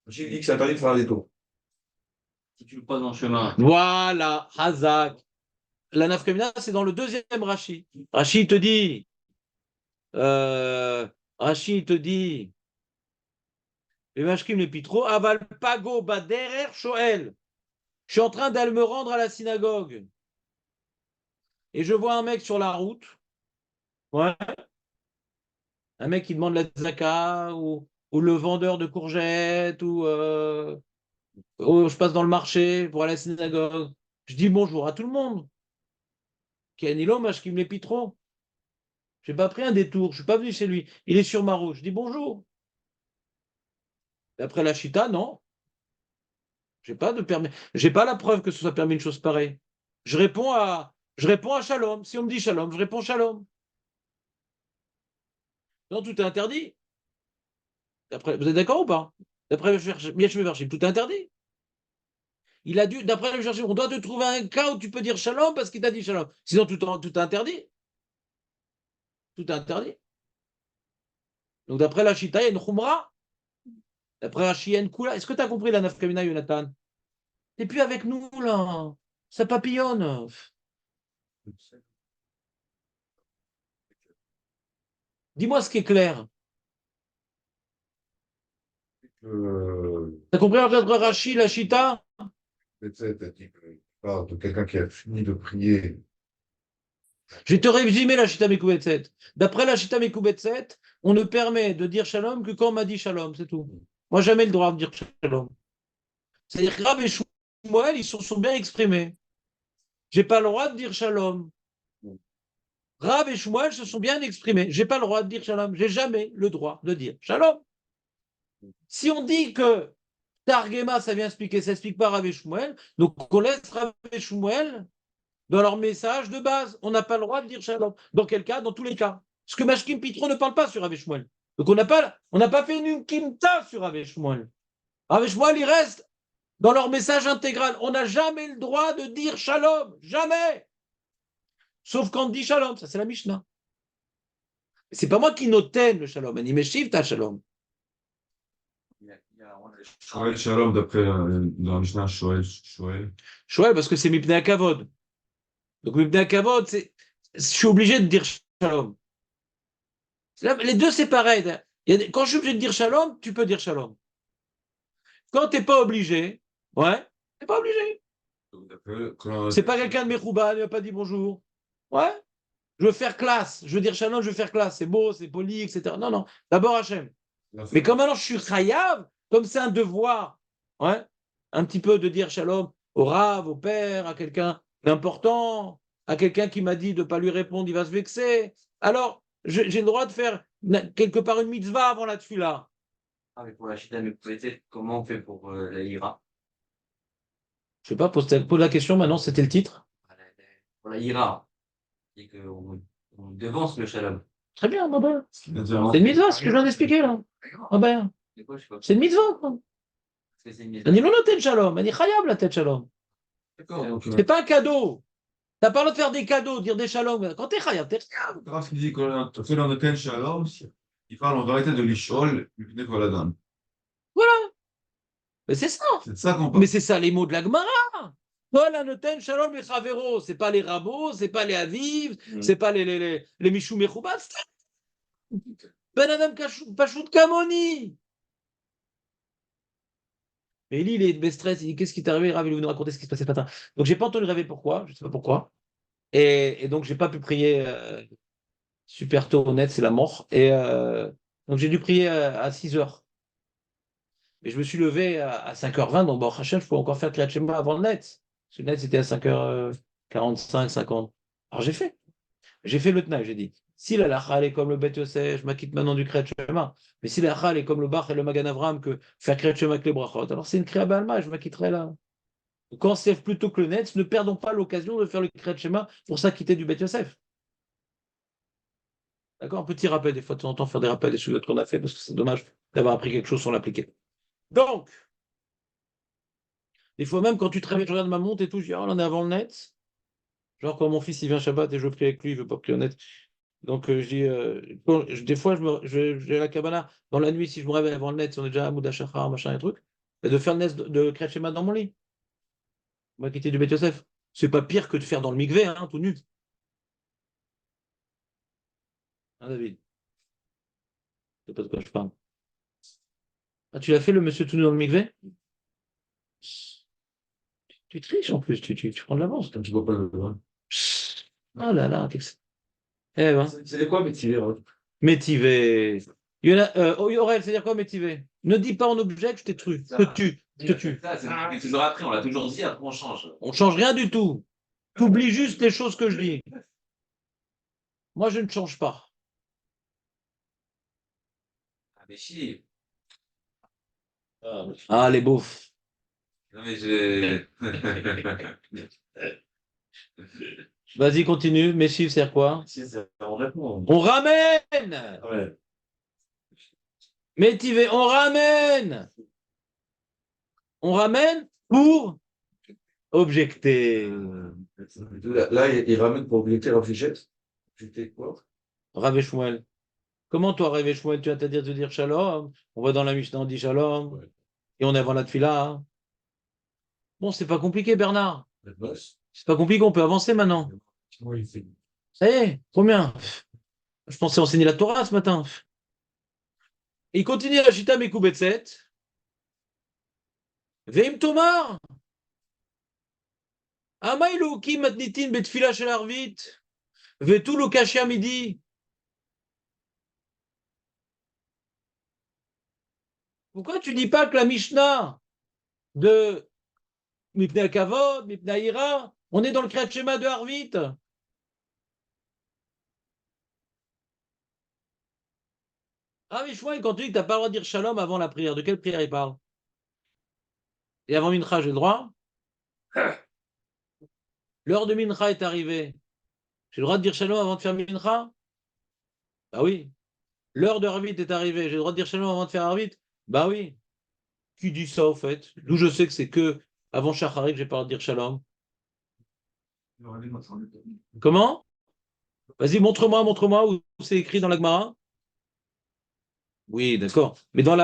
j'ai dit que c'est interdit de faire un détour. Si tu le poses en chemin. Voilà, Hazak. La nafka mina, c'est dans le deuxième Rashi. Rashi te dit. Rashi te dit. Les mashkim les pitro, aval pago baderer shoel. Je suis en train d'aller me rendre à la synagogue. Et je vois un mec sur la route. Ouais. Un mec qui demande la zaka ou le vendeur de courgettes ou je passe dans le marché pour aller à la synagogue. Je dis bonjour à tout le monde. Kenilo mashkim les pitro. Je n'ai pas pris un détour. Je ne suis pas venu chez lui. Il est sur ma route. Je dis bonjour. D'après la Chita, non. J'ai pas de permis. J'ai pas la preuve que ce soit permis une chose pareille. Je réponds à Shalom. Si on me dit Shalom, je réponds Shalom. Non, tout est interdit. D'après, vous êtes d'accord ou pas? D'après Yesh Mefarshim, tout est interdit. Il a dû, d'après le chercher, on doit te trouver un cas où tu peux dire Shalom parce qu'il t'a dit Shalom. Sinon, tout est interdit. Tout est interdit. Donc, d'après la Chita, il y a une Khumra. D'après la Shia, il y a une Kula. Est-ce que tu as compris la Nafkamina, Jonathan? T'es plus avec nous, là. Ça papillonne. Dis-moi ce qui est clair. T'as compris entre Rashi, la Chita? T'as dit qu'il parle de quelqu'un qui a fini de prier. Je vais te résumer la Chita Mekubetset. D'après la Chita Mekubetset, on ne permet de dire Shalom que quand on m'a dit Shalom, c'est tout. Moi, jamais le droit de dire Shalom. C'est-à-dire que Rav et Shmuel, ils sont bien exprimés. J'ai pas le droit de dire Shalom. Rav et Shmuel se sont bien exprimés. J'ai pas le droit de dire Shalom. J'ai jamais le droit de dire Shalom. Si on dit que Targema, ça vient expliquer, ça explique pas Rav et Shmuel, donc on laisse Rav et Shmuel dans leur message de base. On n'a pas le droit de dire Shalom. Dans quel cas? Dans tous les cas. Parce que Mashkim Pitro ne parle pas sur Rav et Shmuel. Donc on n'a pas fait une kimta sur Rav et Shmuel. Rav et Shmuel, il reste Dans leur message intégral, on n'a jamais le droit de dire shalom, jamais. Sauf quand on dit shalom, ça c'est la Mishnah. C'est pas moi qui notais le shalom, ani meshiv ta shalom. Shoel Shalom, d'après dans la Mishnah, Shoel. Shoel, parce que c'est mipnei hakavod. Donc mipnei hakavod, je suis obligé de dire shalom. Les deux, c'est pareil. Quand je suis obligé de dire shalom, tu peux dire shalom. Quand tu n'es pas obligé, ouais, tu n'es pas obligé. C'est pas quelqu'un de Mechouba, il n'a pas dit bonjour. Ouais, je veux faire classe. Je veux dire shalom, je veux faire classe. C'est beau, c'est poli, etc. Non, non. D'abord Hachem. Mais comme alors je suis chayav, comme c'est un devoir, ouais, un petit peu de dire shalom au rave, au père, à quelqu'un d'important, à quelqu'un qui m'a dit de ne pas lui répondre, il va se vexer. Alors, j'ai le droit de faire quelque part une mitzvah avant la tefila. Ah, mais pour la Chita, mais peut-être comment on fait pour la Ira? Je sais pas, pose la question maintenant, c'était le titre. Pour la Ira, et qu'on on devance le shalom. Très bien, bah ben. C'est une mitzvah, ce que je viens d'expliquer là. Ah ben, C'est quoi, je sais pas. c'est une mitzvah. Quoi. Parce que c'est une On dit non, la tête shalom, on dit chayab la tête shalom. D'accord. C'est pas un cadeau. T'as pas le droit de faire des cadeaux, dire des shalom. Quand t'es chayab, t'es chayab. Parce qu'il dit qu'on fait dans le Shalom, il parle en vérité de l'Ishol, Mipnei Kol Adam. Mais c'est ça. C'est de ça qu'on Mais parle. c'est ça les mots de la Gemara. Voilà, noten shalom et chavero. C'est pas les rabots, c'est pas les aviv, c'est pas les michou mechoubat. Ben Adam Pachout Kamoni. Mais lui, il est stress. Il dit qu'est-ce qui t'est arrivé, Rav? Il veut nous raconter ce qui se passait ce matin. Donc, j'ai pas entendu rêver pourquoi. Je sais pas pourquoi. Et donc, j'ai pas pu prier super tôt, honnête, c'est la mort. Et donc, j'ai dû prier à 6 heures. Mais je me suis levé à 5h20. Donc, bon, Hachem, je peux encore faire Kriyat Shema avant le net. Parce que le net, c'était à 5h45, 50. Alors, j'ai fait. J'ai fait le Tnaï, j'ai dit. Si la lacha est comme le Bet Yosef, je m'acquitte maintenant du Kriyat Shema. Mais si la lacha est comme le Bach et le Magan Avram, que faire Kriyat Shema avec les brachot, alors c'est une Kriya Balma, je m'acquitterai là. Quand on se lève plus tôt que le net, ne perdons pas l'occasion de faire le Kriyat Shema pour s'acquitter du Bet Yosef. D'accord? Un petit rappel, des fois de temps en temps, faire des rappels des choses qu'on a fait, parce que c'est dommage d'avoir appris quelque chose sans l'appliquer. Donc, des fois même quand tu te réveilles, je regarde ma montre et tout, je dis, oh, on en est avant le net. Genre quand mon fils il vient Shabbat et je prie avec lui, il ne veut pas prier au net. Donc je dis, des fois j'ai la cabana dans la nuit, si je me réveille avant le net, si on est déjà à Mouda Shachar, machin et truc, et de faire le net de Kriyat Shema dans mon lit. Moi qui étais du Bet Yosef. C'est pas pire que de faire dans le mikvé, hein, tout nu. Hein, David? Je sais pas de quoi je parle. Ah, tu l'as fait le monsieur tout nu dans le mikvé? Tu triches en plus, tu prends de l'avance. Quand tu vois pas le. Oh là là, eh ben. C'est quoi, métier? Métivé. Aurel, c'est-à-dire quoi métivé? Ne dis pas en objet que je t'ai tru. Je te tue. Je te tue. Ça, c'est toujours après, on l'a toujours dit, après on change. On ne change rien du tout. Tu oublies juste les choses que je dis. Moi, je ne change pas. Ah, mais si. Ah, les beaufs. Non, mais je. Vas-y, continue. Mes chiffres, c'est quoi? Si, on répond. On ramène. Ouais. Métivé, on ramène. On ramène pour objecter. Là, il ramène pour objecter la fléchette. Objecter quoi? Rav Shmuel. Comment toi, Rav Shmuel, tu as à dire de dire shalom? On va dans la Mishnah, on dit shalom. Ouais. Et on est avant la tefila. Hein. Bon, c'est pas compliqué, Bernard. La bosse. C'est pas compliqué, on peut avancer maintenant. Oui, il fait. Ça y est, combien? Je pensais enseigner la Torah ce matin. Et il continue à Shita Mekubetset. Veim Tomar. Amaïlou ki matnitin betfila shel arvit. Vetou lo kashia midi. Pourquoi tu dis pas que la Mishnah de Mipnei Kavod, Mipnei Ira, on est dans le Kriyat Shema de Arvit? Ah, mais Shmuel, quand tu dis que tu n'as pas le droit de dire shalom avant la prière, de quelle prière il parle? Et avant Mincha, j'ai le droit? L'heure de Mincha est arrivée. J'ai le droit de dire shalom avant de faire Mincha? Bah oui. L'heure de Arvit est arrivée. J'ai le droit de dire shalom avant de faire Arvit? Bah oui. Qui dit ça, au fait? D'où je sais que c'est que avant Shacharit, j'ai pas à dire Shalom. Comment? Vas-y, montre-moi où c'est écrit dans la Gemara. Oui, d'accord. Mais dans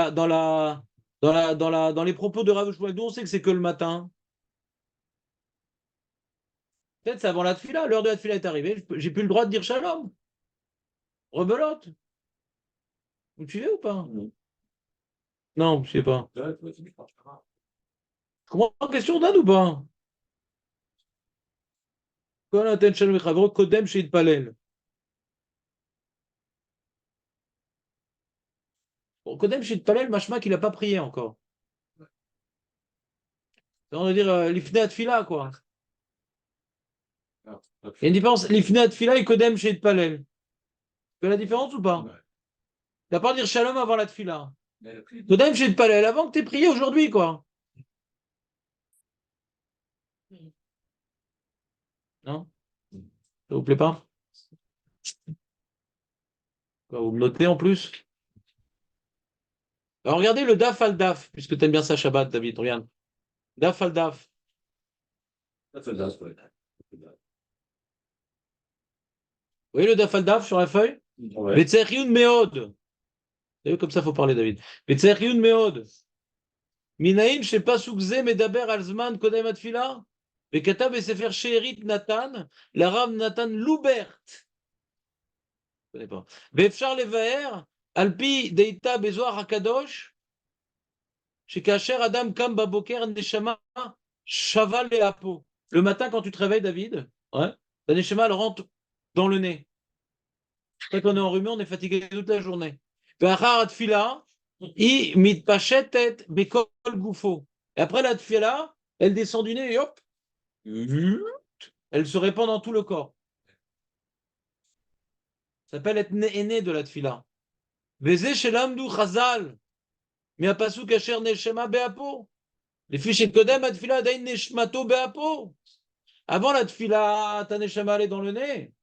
les propos de Rav Shmuel, d'où on sait que c'est que le matin. Peut-être c'est avant la tefila. L'heure de la tefila est arrivée. J'ai plus le droit de dire Shalom. Rebelote. Vous suivez ou pas? Non, je sais pas. Tu comprends la question, Dan, ou pas? Kol haten shalom echavro kodem sheitpalel. Bon, kodem sheitpalel, machma qu'il n'a pas prié encore. On va dire l'ifnei tefila, quoi. Il y a une différence. L'ifnei tefila et kodem sheitpalel. Tu fais la différence ou pas? Tu n'as pas à dire shalom avant la tefila. Kodem sheitpalel, avant que tu aies prié aujourd'hui, quoi. Non? Ça vous plaît pas? Quoi, vous me notez en plus? Alors regardez le daf al daf, puisque tu aimes bien ça Shabbat, David, regarde. Daf al daf. Vous voyez le daf al daf sur la feuille? Ouais. Betzeriyun meod. Vous savez, comme ça, il faut parler, David. Betzeriyun meod. Minaim shepasuk ze medaber al zman kodem atfila. וכתב בספר שארית נתן, לרב נתן לובert. Je connais pas. ואפשר לבאר, על פי דאיתה בזוהר הקדוש, שכאשר אדם קם בבוקר, נשמה שווה לאפו. Le matin, quand tu te réveilles, David, ouais, la neshama, elle rentre dans le nez. Quand on est enrhumé, on est fatigué toute la journée. ואחר התפילה, היא מתפשטת בכל גופו. Et après la tfila, elle descend du nez et hop, elle se répand dans tout le corps. Ça s'appelle être aîné de la tfila. Veze shelamdu chazal. Mais à pasuk asher neshama beapo. Les fiches kodem à tfila dain neshmato beapo. Avant la tfila, ta neshama elle est dans le nez.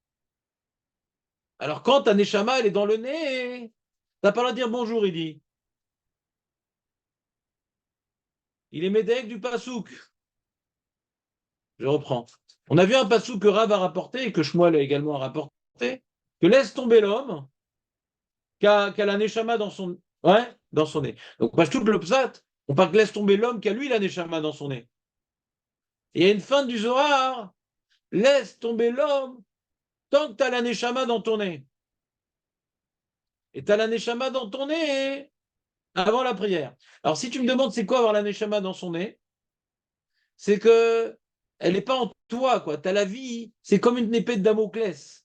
Alors quand ta neshama elle est dans le nez, t'as pas le droit de dire bonjour, il dit. Il est médec du pasuk. Je reprends. On a vu un pasuk que Rav a rapporté et que Shmuel a également rapporté, que laisse tomber l'homme qui a la neshama dans son, ouais, dans son nez. Donc, tout le psat, on parle que laisse tomber l'homme qui a lui la neshama dans son nez. Et il y a une fin du Zohar, laisse tomber l'homme tant que tu as la neshama dans ton nez. Et tu as la neshama dans ton nez avant la prière. Alors, si tu me demandes c'est quoi avoir la neshama dans son nez, c'est que elle n'est pas en toi, quoi. Tu as la vie, c'est comme une épée de Damoclès.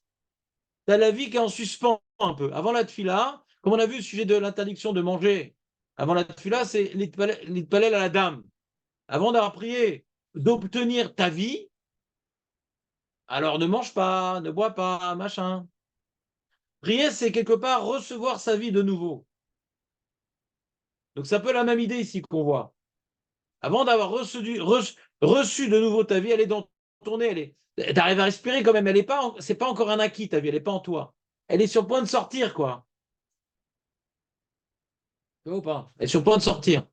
Tu as la vie qui est en suspens un peu. Avant la tfila, comme on a vu le sujet de l'interdiction de manger, avant la tfila, c'est l'itpalel à la dame. Avant d'avoir prié, d'obtenir ta vie, alors ne mange pas, ne bois pas, machin. Prier, c'est quelque part recevoir sa vie de nouveau. Donc c'est un peu la même idée ici qu'on voit. Avant d'avoir reçu de nouveau ta vie, elle est dans ton nez, tu arrives à respirer quand même, c'est pas encore un acquis ta vie, elle n'est pas en toi. Elle est sur le point de sortir, quoi. Tu vois ou pas? Elle est sur le point de sortir.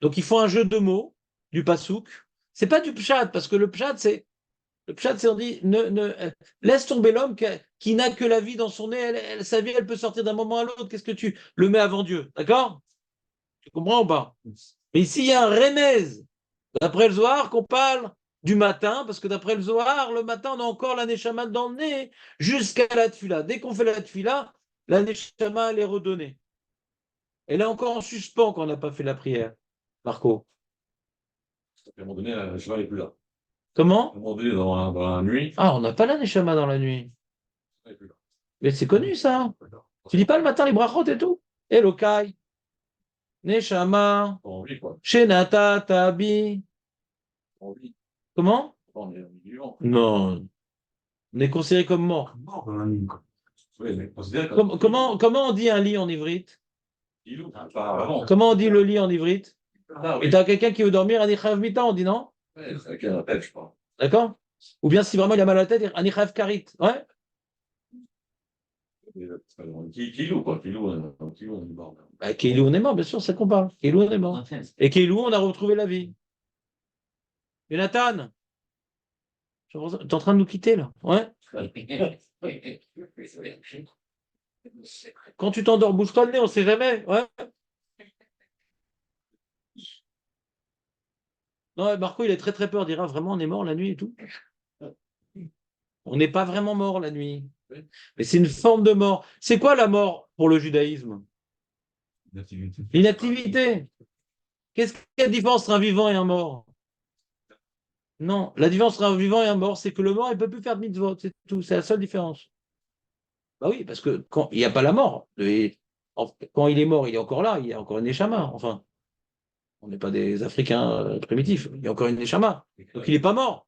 Donc il faut un jeu de mots du pasouk. C'est pas du pshat, parce que le pshat, c'est on dit laisse tomber l'homme qui n'a que la vie dans son nez, sa vie, elle peut sortir d'un moment à l'autre. Qu'est-ce que tu le mets avant Dieu? D'accord? Tu comprends ou pas? Mais ici, il y a un remèze. D'après le Zohar, qu'on parle du matin, parce que d'après le Zohar, le matin, on a encore la neshama dans le nez jusqu'à la tfila. Dès qu'on fait la tfila, la neshama, elle est redonnée. Elle est encore en suspens quand on n'a pas fait la prière. Marco. À un moment donné, le cheval n'est plus là. Comment? À un moment donné, dans la nuit, Ah, on n'a pas la neshama dans la nuit. il n'est plus là. Mais c'est connu, ça. Tu dis pas le matin les brachot et tout? Elokai, neshama, Pas envie, quoi. shenata tabi. Pas envie. Comment? On est vivant. Non. On est considéré comme mort. Mort dans la nuit, quoi. Oui, mais considère Comment on dit un lit en ivrite? Pas avant. Comment on dit le lit en ivrite? Ah, Et oui. t'as quelqu'un qui veut dormir, Anichav Mita, on dit non? Ouais, c'est avec la tête, je crois. D'accord? Ou bien si vraiment il a mal à la tête, Anichav Karit. Ouais? Kilo, quoi. Kilo, on est mort. Bah, Keilou, on est mort, bien sûr, c'est qu'on parle. Keilou, on est mort. Et Keilou, on a retrouvé la vie. Jonathan, t'es en train de nous quitter, là? Ouais. Quand tu t'endors, bouge-toi le nez, on sait jamais. Ouais. Non, ouais, Marco, il a très très peur. Il dira vraiment, on est mort la nuit et tout. On n'est pas vraiment mort la nuit. Mais c'est une forme de mort. C'est quoi la mort pour le judaïsme? L'inactivité. Qu'est-ce qu'il y a de différence entre un vivant et un mort? Non, la différence entre un vivant et un mort, c'est que le mort, il ne peut plus faire de mitzvot, c'est tout, c'est la seule différence. Bah oui, parce que quand il n'y a pas la mort, quand il est mort, il est encore là, il y a encore une neshama. Enfin, on n'est pas des Africains primitifs, il y a encore une neshama. Donc il n'est pas mort.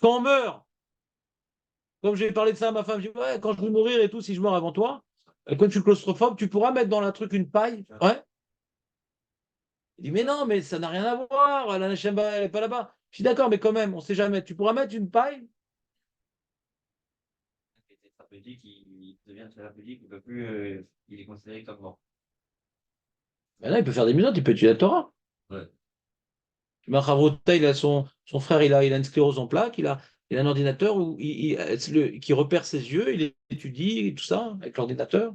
Quand on meurt, comme j'ai parlé de ça à ma femme, je dis ouais, quand je vais mourir et tout, si je meurs avant toi, quand tu es claustrophobe, tu pourras mettre dans la truc une paille. Ouais. Il dit mais non, mais ça n'a rien à voir, la neshama, elle n'est pas là-bas. Je suis d'accord, mais quand même, on ne sait jamais. Tu pourras mettre une paille. Thérapeutique, il devient thérapeutique, il peut plus, il est considéré comme mort. Maintenant, il peut faire des mitzvot, il peut étudier la Torah. Ouais. Chavruta, il a son frère, il a une sclérose en plaques, il a un ordinateur qui repère ses yeux, il étudie et tout ça avec l'ordinateur.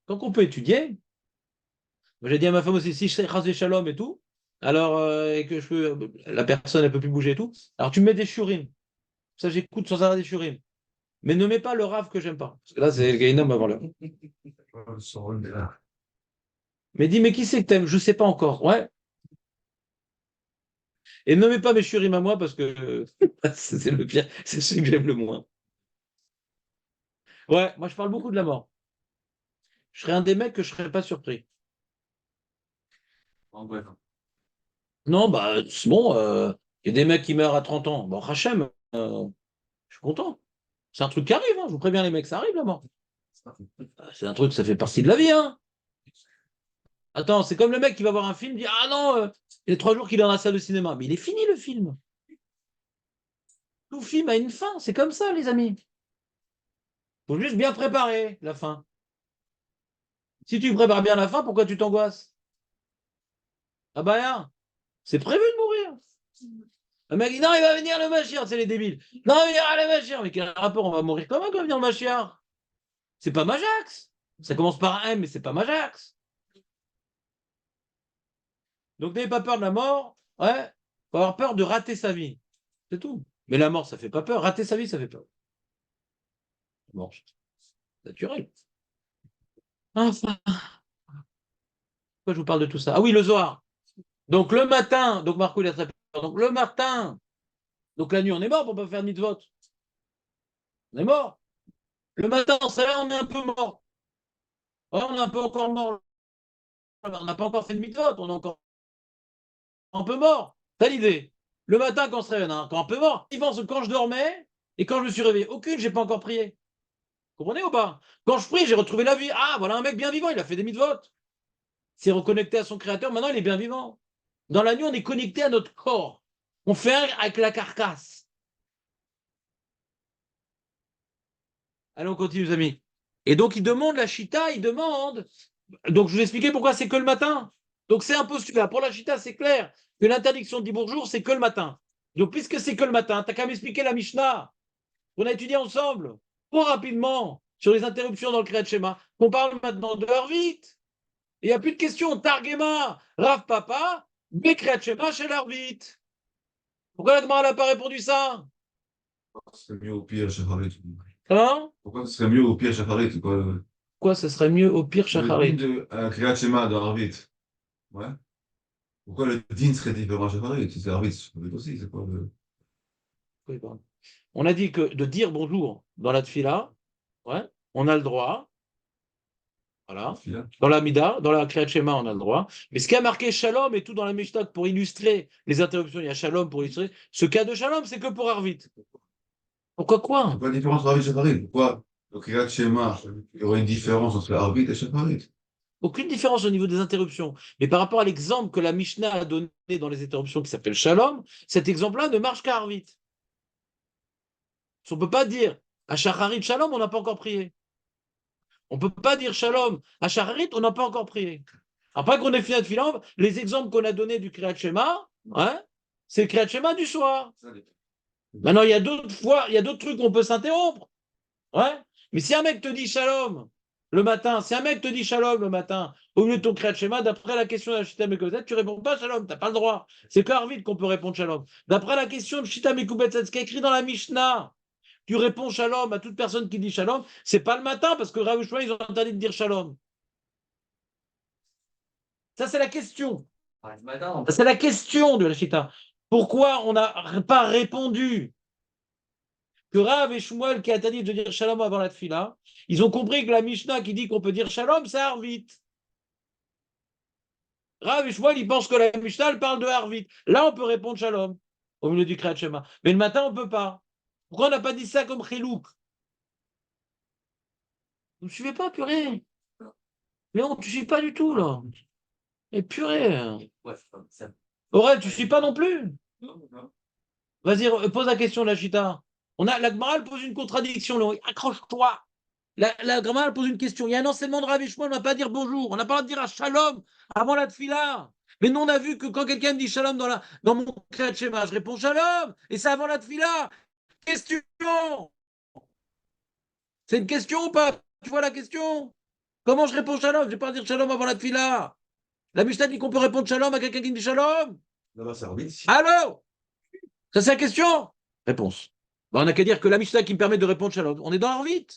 Donc on peut étudier. Moi, j'ai dit à ma femme aussi, si je sais Chas Shalom et tout, alors et que la personne elle peut plus bouger et tout, alors tu me mets des shurim. Ça, j'écoute sans arrêt des shurim. Mais ne mets pas le rave que j'aime pas. Parce que là, c'est le gaïnam avant l'heure. Mais dis, mais qui c'est que t'aimes? Je sais pas encore. Ouais. Et ne mets pas mes shurim à moi parce que c'est le pire, c'est celui que j'aime le moins. Ouais, moi je parle beaucoup de la mort. Je serais un des mecs que je serais pas surpris. En bref. Non, bah c'est bon, il y a des mecs qui meurent à 30 ans. Bon, Hachem, je suis content. C'est un truc qui arrive, hein. Je vous préviens les mecs, ça arrive la mort. C'est un truc, ça fait partie de la vie, hein. Attends, c'est comme le mec qui va voir un film, dit ah non, il y a 3 jours qu'il est dans la salle de cinéma. Mais il est fini le film. Tout film a une fin, c'est comme ça, les amis. Faut juste bien préparer la fin. Si tu prépares bien la fin, pourquoi tu t'angoisses? Ah bah rien, c'est prévu de mourir. Le mec dit non, il va venir le Mashiach, c'est les débiles. Non, il va le Mashiach. Mais quel rapport, on va mourir comment quand va venir le Mashiach? C'est pas Majax. Ça commence par un M, mais c'est pas Majax. Donc n'ayez pas peur de la mort. Ouais, faut avoir peur de rater sa vie. C'est tout. Mais la mort, ça fait pas peur. Rater sa vie, ça fait peur. Bon, c'est naturel. Enfin, pourquoi je vous parle de tout ça? Ah oui, le Zohar. Donc le matin, donc Marco, il a très peur. Donc le matin, donc la nuit, on est mort pour pas faire de mitzvot. On est mort. Le matin, on s'est là, on est un peu mort. Ouais, on est un peu encore mort. On n'a pas encore fait de mitzvot, on est encore un peu mort. T'as l'idée. Le matin, quand on se réveille, on est encore un peu mort. Il pense que quand je dormais et quand je me suis réveillé, aucune, j'ai pas encore prié. Vous comprenez ou pas? Quand je prie, j'ai retrouvé la vie. Ah, voilà un mec bien vivant, il a fait des mitzvot. Il s'est reconnecté à son créateur, maintenant il est bien vivant. Dans la nuit, on est connecté à notre corps. On fait un avec la carcasse. Allez, on continue, les amis. Et donc, il demande la chita, il demande. Donc, je vous expliquais pourquoi c'est que le matin. Donc, c'est un postulat. Pour la chita, c'est clair que l'interdiction de 10 jours, c'est que le matin. Donc, puisque c'est que le matin, tu n'as qu'à m'expliquer la Mishnah. On a étudié ensemble, trop rapidement, sur les interruptions dans le Kriyat Shema. On parle maintenant de leur vite. Il n'y a plus de questions. Targema, Rav Papa, Kriyat Shema chez leur vite. Pourquoi la Gemara n'a pas répondu ça? Ce serait mieux au pire, Shacharit. Hein? Pourquoi ce serait mieux au pire, Shacharit? Quoi? Quoi, ça serait mieux au pire, Le Shacharit? din de Kriyat Shema de Arvit. Ouais. Pourquoi le din serait différent à Shacharit? C'est Arvit, Shacharit aussi, c'est quoi le. Oui, pardon. On a dit que de dire bonjour dans la tfila, ouais, on a le droit. Voilà. Fila. Dans la Mida, dans la Kriyat Shema, on a le droit. Mais ce qui a marqué Shalom et tout dans la Mishnah pour illustrer les interruptions, il y a Shalom pour illustrer. Ce cas de Shalom, c'est que pour Arvit. Pourquoi quoi? C'est quoi la différence entre Arvit et Shacharit? Pourquoi le Kriyat Shema, il y aurait une différence entre Arvit et Shacharit? Aucune différence au niveau des interruptions. Mais par rapport à l'exemple que la Mishnah a donné dans les interruptions qui s'appelle Shalom, cet exemple-là ne marche qu'à Arvit. On ne peut pas dire à Shacharit Shalom, on n'a pas encore prié. On ne peut pas dire shalom. À Shacharit, on n'a pas encore prié. Après qu'on ait fini notre filan, les exemples qu'on a donnés du Kriyat Shema, hein, c'est le Kriyat Shema du soir. Maintenant, il y a d'autres fois, il y a d'autres trucs où on peut s'interrompre. Ouais. Mais si un mec te dit shalom le matin, si un mec te dit shalom le matin, au lieu de ton Kriyat Shema, d'après la question de la Shita Mekubet, tu réponds pas shalom, tu n'as pas le droit. C'est que Arvid qu'on peut répondre shalom. D'après la question de Shita Mekubet, ce qui est écrit dans la Mishnah, tu réponds shalom à toute personne qui dit shalom, c'est pas le matin parce que Rav Shmuel, ils ont interdit de dire shalom. Ça, c'est la question. C'est la question de la Shita. Pourquoi on n'a pas répondu que Rav et Shmuel qui a interdit de dire shalom avant la tfila, ils ont compris que la Mishnah qui dit qu'on peut dire shalom, c'est Harvit. Rav et Shmuel, ils pensent que la Mishnah, elle parle de Harvit. Là, on peut répondre shalom au milieu du Kriyat Shema. Mais le matin, on ne peut pas. Pourquoi on n'a pas dit ça comme chilouk? Vous ne suivez pas, purée. Mais on ne suit pas du tout, là. Et purée. Aurel, tu ne suis pas non plus? Vas-y, pose la question, la Chita. La Gemara, elle pose une contradiction. Là. Accroche-toi. La Gemara, elle pose une question. Il y a un enseignement de Rav et Shmuel, on n'a pas à dire bonjour. On n'a pas à dire à shalom avant la tfila. Mais nous, on a vu que quand quelqu'un me dit shalom dans mon Kriyat Shema, je réponds shalom. Et c'est avant la tfila. Question. C'est une question ou pas? Tu vois la question? Comment je réponds shalom? Je ne vais pas dire shalom avant la tfila. La Mishnah dit qu'on peut répondre shalom à quelqu'un qui me dit shalom. Non, c'est Arvid. Allô? Ça, c'est la question? Réponse. Ben, on n'a qu'à dire que la Mishnah qui me permet de répondre shalom. On est dans Arvit.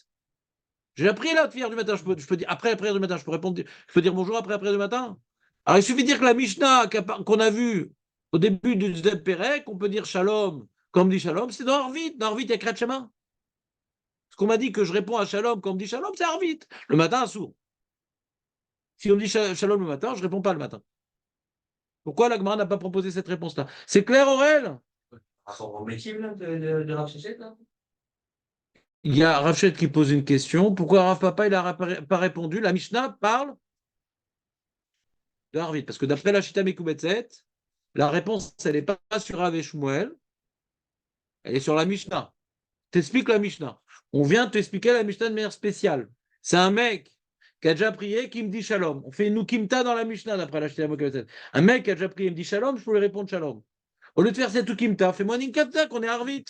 J'ai appris la prière du matin. Je peux dire, après la prière du matin, je peux répondre. Je peux dire bonjour après la prière du matin. Alors, il suffit de dire que la Mishnah qu'on a vue au début du Zed Perek, on peut dire shalom. Comme dit shalom, c'est dans Arvit. Dans Arvit, il y a Kriyat Shema. Ce qu'on m'a dit que je réponds à shalom comme dit shalom, c'est Arvit. Le matin, sourd. Si on me dit shalom le matin, je ne réponds pas le matin. Pourquoi la Gemara n'a pas proposé cette réponse-là? C'est clair, Aurel? Il y a Rachet qui pose une question. Pourquoi Rav Papa il n'a pas répondu? La Mishnah parle de Harvit. Parce que d'après la Shita Mekubetset, la réponse, elle n'est pas sur Rav et Shmuel, elle est sur la Mishnah. T'expliques la Mishnah. On vient t'expliquer la Mishnah de manière spéciale. C'est un mec qui a déjà prié qui me dit shalom. On fait une ukimta dans la Mishnah d'après la Shita Mekubetset. Un mec qui a déjà prié et me dit shalom, je peux lui répondre shalom. Au lieu de faire cette ukimta, fais-moi une ukimta qu'on est Harvit.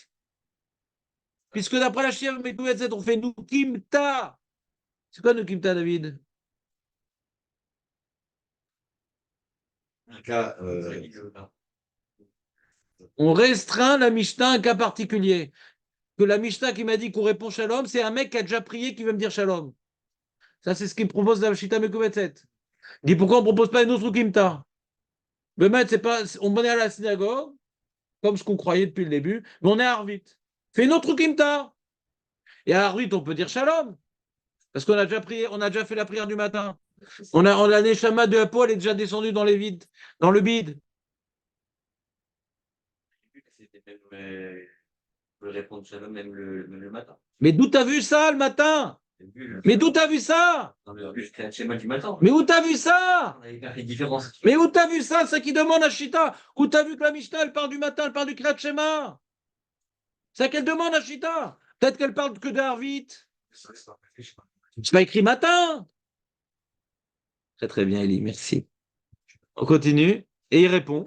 Puisque d'après la Shita Mekubetset, on fait une ukimta. C'est quoi une ukimta, David? Un cas, On restreint la Mishnah à un cas particulier. Que la Mishnah qui m'a dit qu'on répond shalom, c'est un mec qui a déjà prié qui veut me dire shalom. Ça, c'est ce qu'il propose dans la Shita Mekubetset. Il dit pourquoi on ne propose pas une autre ukimta? Le maître, c'est pas. On est à la synagogue, comme ce qu'on croyait depuis le début, mais on est à Harvit. Fais une autre ukimta. Et à Harvit, on peut dire shalom. Parce qu'on a déjà prié, on a déjà fait la prière du matin. On a Neshama de Apo, elle est déjà descendue dans les vides, dans le bide. Je peux répondre shalom même le matin. Mais d'où t'as vu ça le matin? Mais d'où t'as vu ça? Non, mais je crée un schéma du matin. Mais où t'as vu ça? On avait fait différence. Mais où t'as vu ça? C'est qui demande à Chita. Où t'as vu que la Mishnah, elle part du matin, elle part du Kriyat Shema? C'est qu'elle demande à Chita. Peut-être qu'elle parle que d'Arvit. C'est pas écrit matin. Très très bien, Elie, merci. On continue. Et il répond.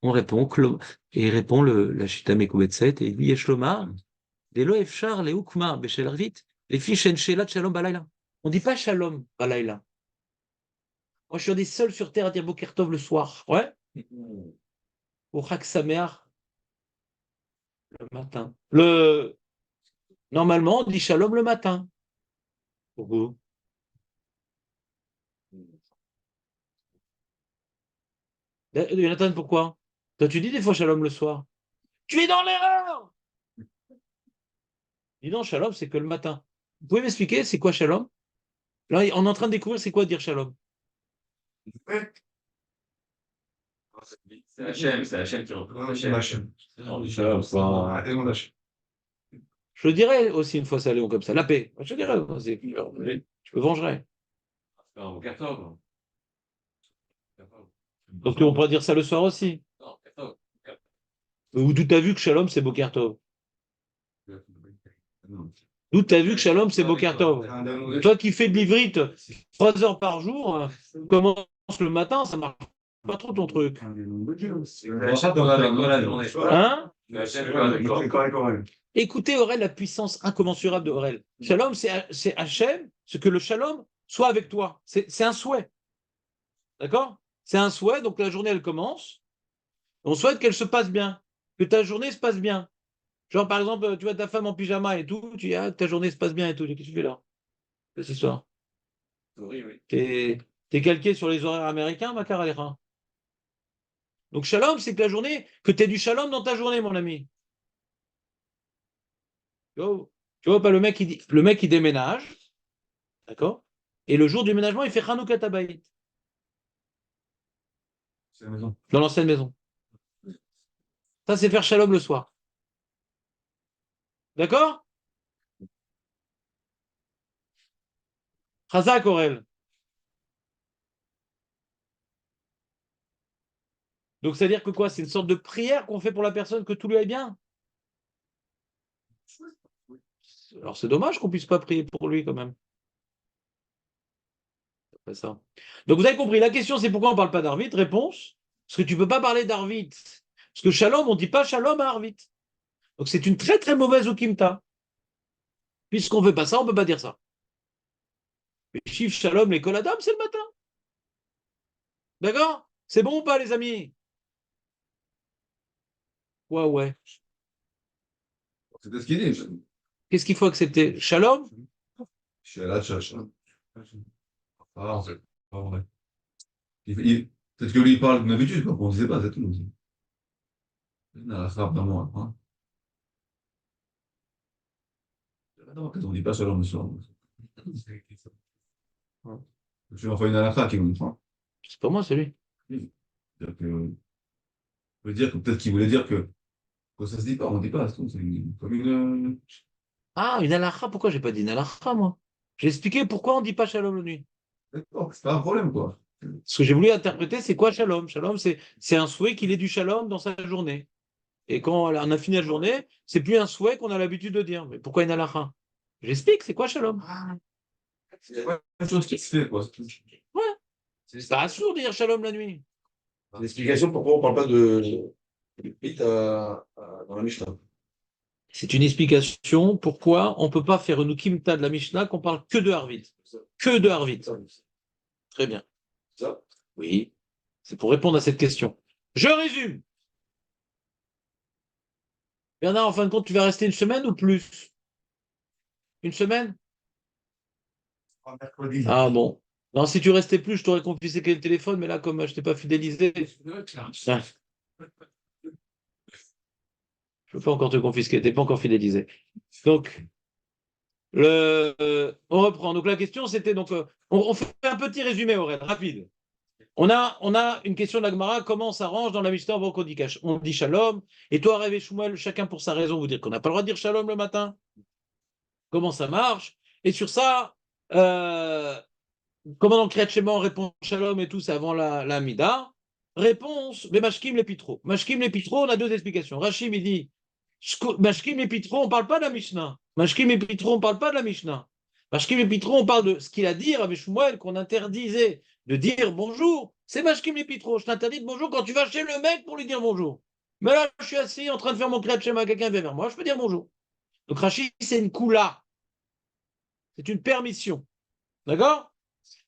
On répond. Et il répond la Shita Mekubetset. Et il dit Yeshlomar. Delo Efshar le Ukma Beshel Arvit. Les fiches en Shelat Shalom Balayla. On dit pas Shalom Balayla. Moi, je suis un des seuls sur Terre à dire Boker Tov le soir. Ouais. Ou Chag Sameach le matin. Normalement, on dit Shalom le matin. Pourquoi? Jonathan, pourquoi? Toi, tu dis des fois Shalom le soir. Tu es dans l'erreur! Dis donc, Shalom, c'est que le matin. Vous pouvez m'expliquer, c'est quoi Shalom? Là, on est en train de découvrir c'est quoi dire Shalom. C'est Hachem qui reprend Hachem. Je le dirais aussi une fois ça, Léon, comme ça. La paix. Je le dirais. Je me vengerai. Donc, on pourrait dire ça le soir aussi. Ou tout a vu que Shalom, c'est Boker Tov. D'où tu as vu que Shalom, c'est Boker Tov. Toi qui fais de l'ivrite 3 heures par jour, commence le matin, ça marche pas trop ton truc. Hein? Écoutez, Aurel, la puissance incommensurable de Aurel. Shalom, c'est Hachem, ce que le Shalom soit avec toi. C'est un souhait. D'accord? C'est un souhait, donc la journée, elle commence. On souhaite qu'elle se passe bien, que ta journée se passe bien. Genre, par exemple, tu vois ta femme en pyjama et tout, tu dis, ah, ta journée se passe bien et tout. Qu'est-ce que tu fais là? Cette histoire. Oui, oui. T'es calqué sur les horaires américains, ma carrière. Donc, shalom, c'est que la journée, que tu aies du shalom dans ta journée, mon ami. Tu vois pas le mec, il déménage, d'accord? Et le jour du déménagement, il fait Hanouka Tabaït, C'est la maison. dans l'ancienne maison. Ça, c'est faire shalom le soir. D'accord? Chazak, Aurel. Donc, c'est-à-dire que quoi? C'est une sorte de prière qu'on fait pour la personne que tout lui aille bien. Alors, c'est dommage qu'on puisse pas prier pour lui quand même. C'est ça. Donc, vous avez compris, la question, c'est pourquoi on ne parle pas d'Arvit? Réponse, parce que tu ne peux pas parler d'Arvit. Parce que Shalom, on ne dit pas Shalom à Arvit. Donc, c'est une très, très mauvaise Okimta. Puisqu'on ne veut pas ça, on ne peut pas dire ça. Mais chiffre Shalom, l'école Adam, c'est le matin. D'accord? C'est bon ou pas, les amis? Ouais, ouais. C'est ce qu'il dit. Qu'est-ce qu'il faut accepter? Shalom? Je suis à la tchatch. Ah, en fait. Pas vrai. Peut-être que lui, il parle d'une habitude, quoi. On ne sait pas, c'est tout. Il a la frappe dans moi. Hein. Non, quand on dit pas selon le soir. Je vais en faire une halakha qui me prend. C'est pas moi, c'est lui. C'est-à-dire que, veut dire que peut-être qu'il voulait dire que quand ça se dit pas, on ne dit pas. C'est tout. C'est comme une. Ah, une halakha, pourquoi j'ai pas dit une halakha, moi? J'ai expliqué pourquoi on ne dit pas Shalom la nuit. D'accord, c'est pas un problème, quoi. Ce que j'ai voulu interpréter, c'est quoi Shalom? Shalom, c'est un souhait qu'il ait du Shalom dans sa journée. Et quand on a fini la journée, c'est plus un souhait qu'on a l'habitude de dire. Mais pourquoi une halakha? J'explique, c'est quoi Shalom? C'est pas une chose qui se fait, quoi. Ouais. C'est pas assourd de dire Shalom la nuit. L'explication pourquoi on ne parle pas de Pete dans la Mishnah. C'est une explication pourquoi on ne peut pas faire une Ukimta de la Mishnah qu'on parle que de Harvit. Que de Harvit. Très bien. Ça. Oui, c'est pour répondre à cette question. Je résume. Bernard, en fin de compte, tu vas rester une semaine ou plus? Une semaine? Ah bon. Non, si tu restais plus, je t'aurais confisqué le téléphone, mais là, comme je t'ai pas fidélisé, ah, je peux pas encore te confisquer, t'es pas encore fidélisé. Donc, on reprend. Donc la question, c'était donc, on fait un petit résumé, Aurel, rapide. On a une question de la Gemara, comment on s'arrange dans la Mishnah avant qu'on dit, on dit Shalom, et toi, Rav et Shmuel, chacun pour sa raison, vous dire qu'on n'a pas le droit de dire Shalom le matin. Comment ça marche? Et sur ça, comment dans le Kriyat Shema on répond Shalom et tout, c'est avant la Mida. Réponse, les Mashkim, les Pitro. Mashkim, les Pitro, on a deux explications. Rachim, il dit, Mashkim, les Pitro, on ne parle pas de la Mishnah. Mashkim et Pitro, on ne parle pas de la Mishnah. Mashkim et Pitro, on parle de ce qu'il a dit à Shmuel, qu'on interdisait de dire bonjour. C'est Mashkim et Pitro. Je t'interdis de bonjour quand tu vas chez le mec pour lui dire bonjour. Mais là, je suis assis en train de faire mon Kriyat Shema, quelqu'un vient vers moi, je peux dire bonjour. Donc Rachid, c'est une koula. C'est une permission. D'accord?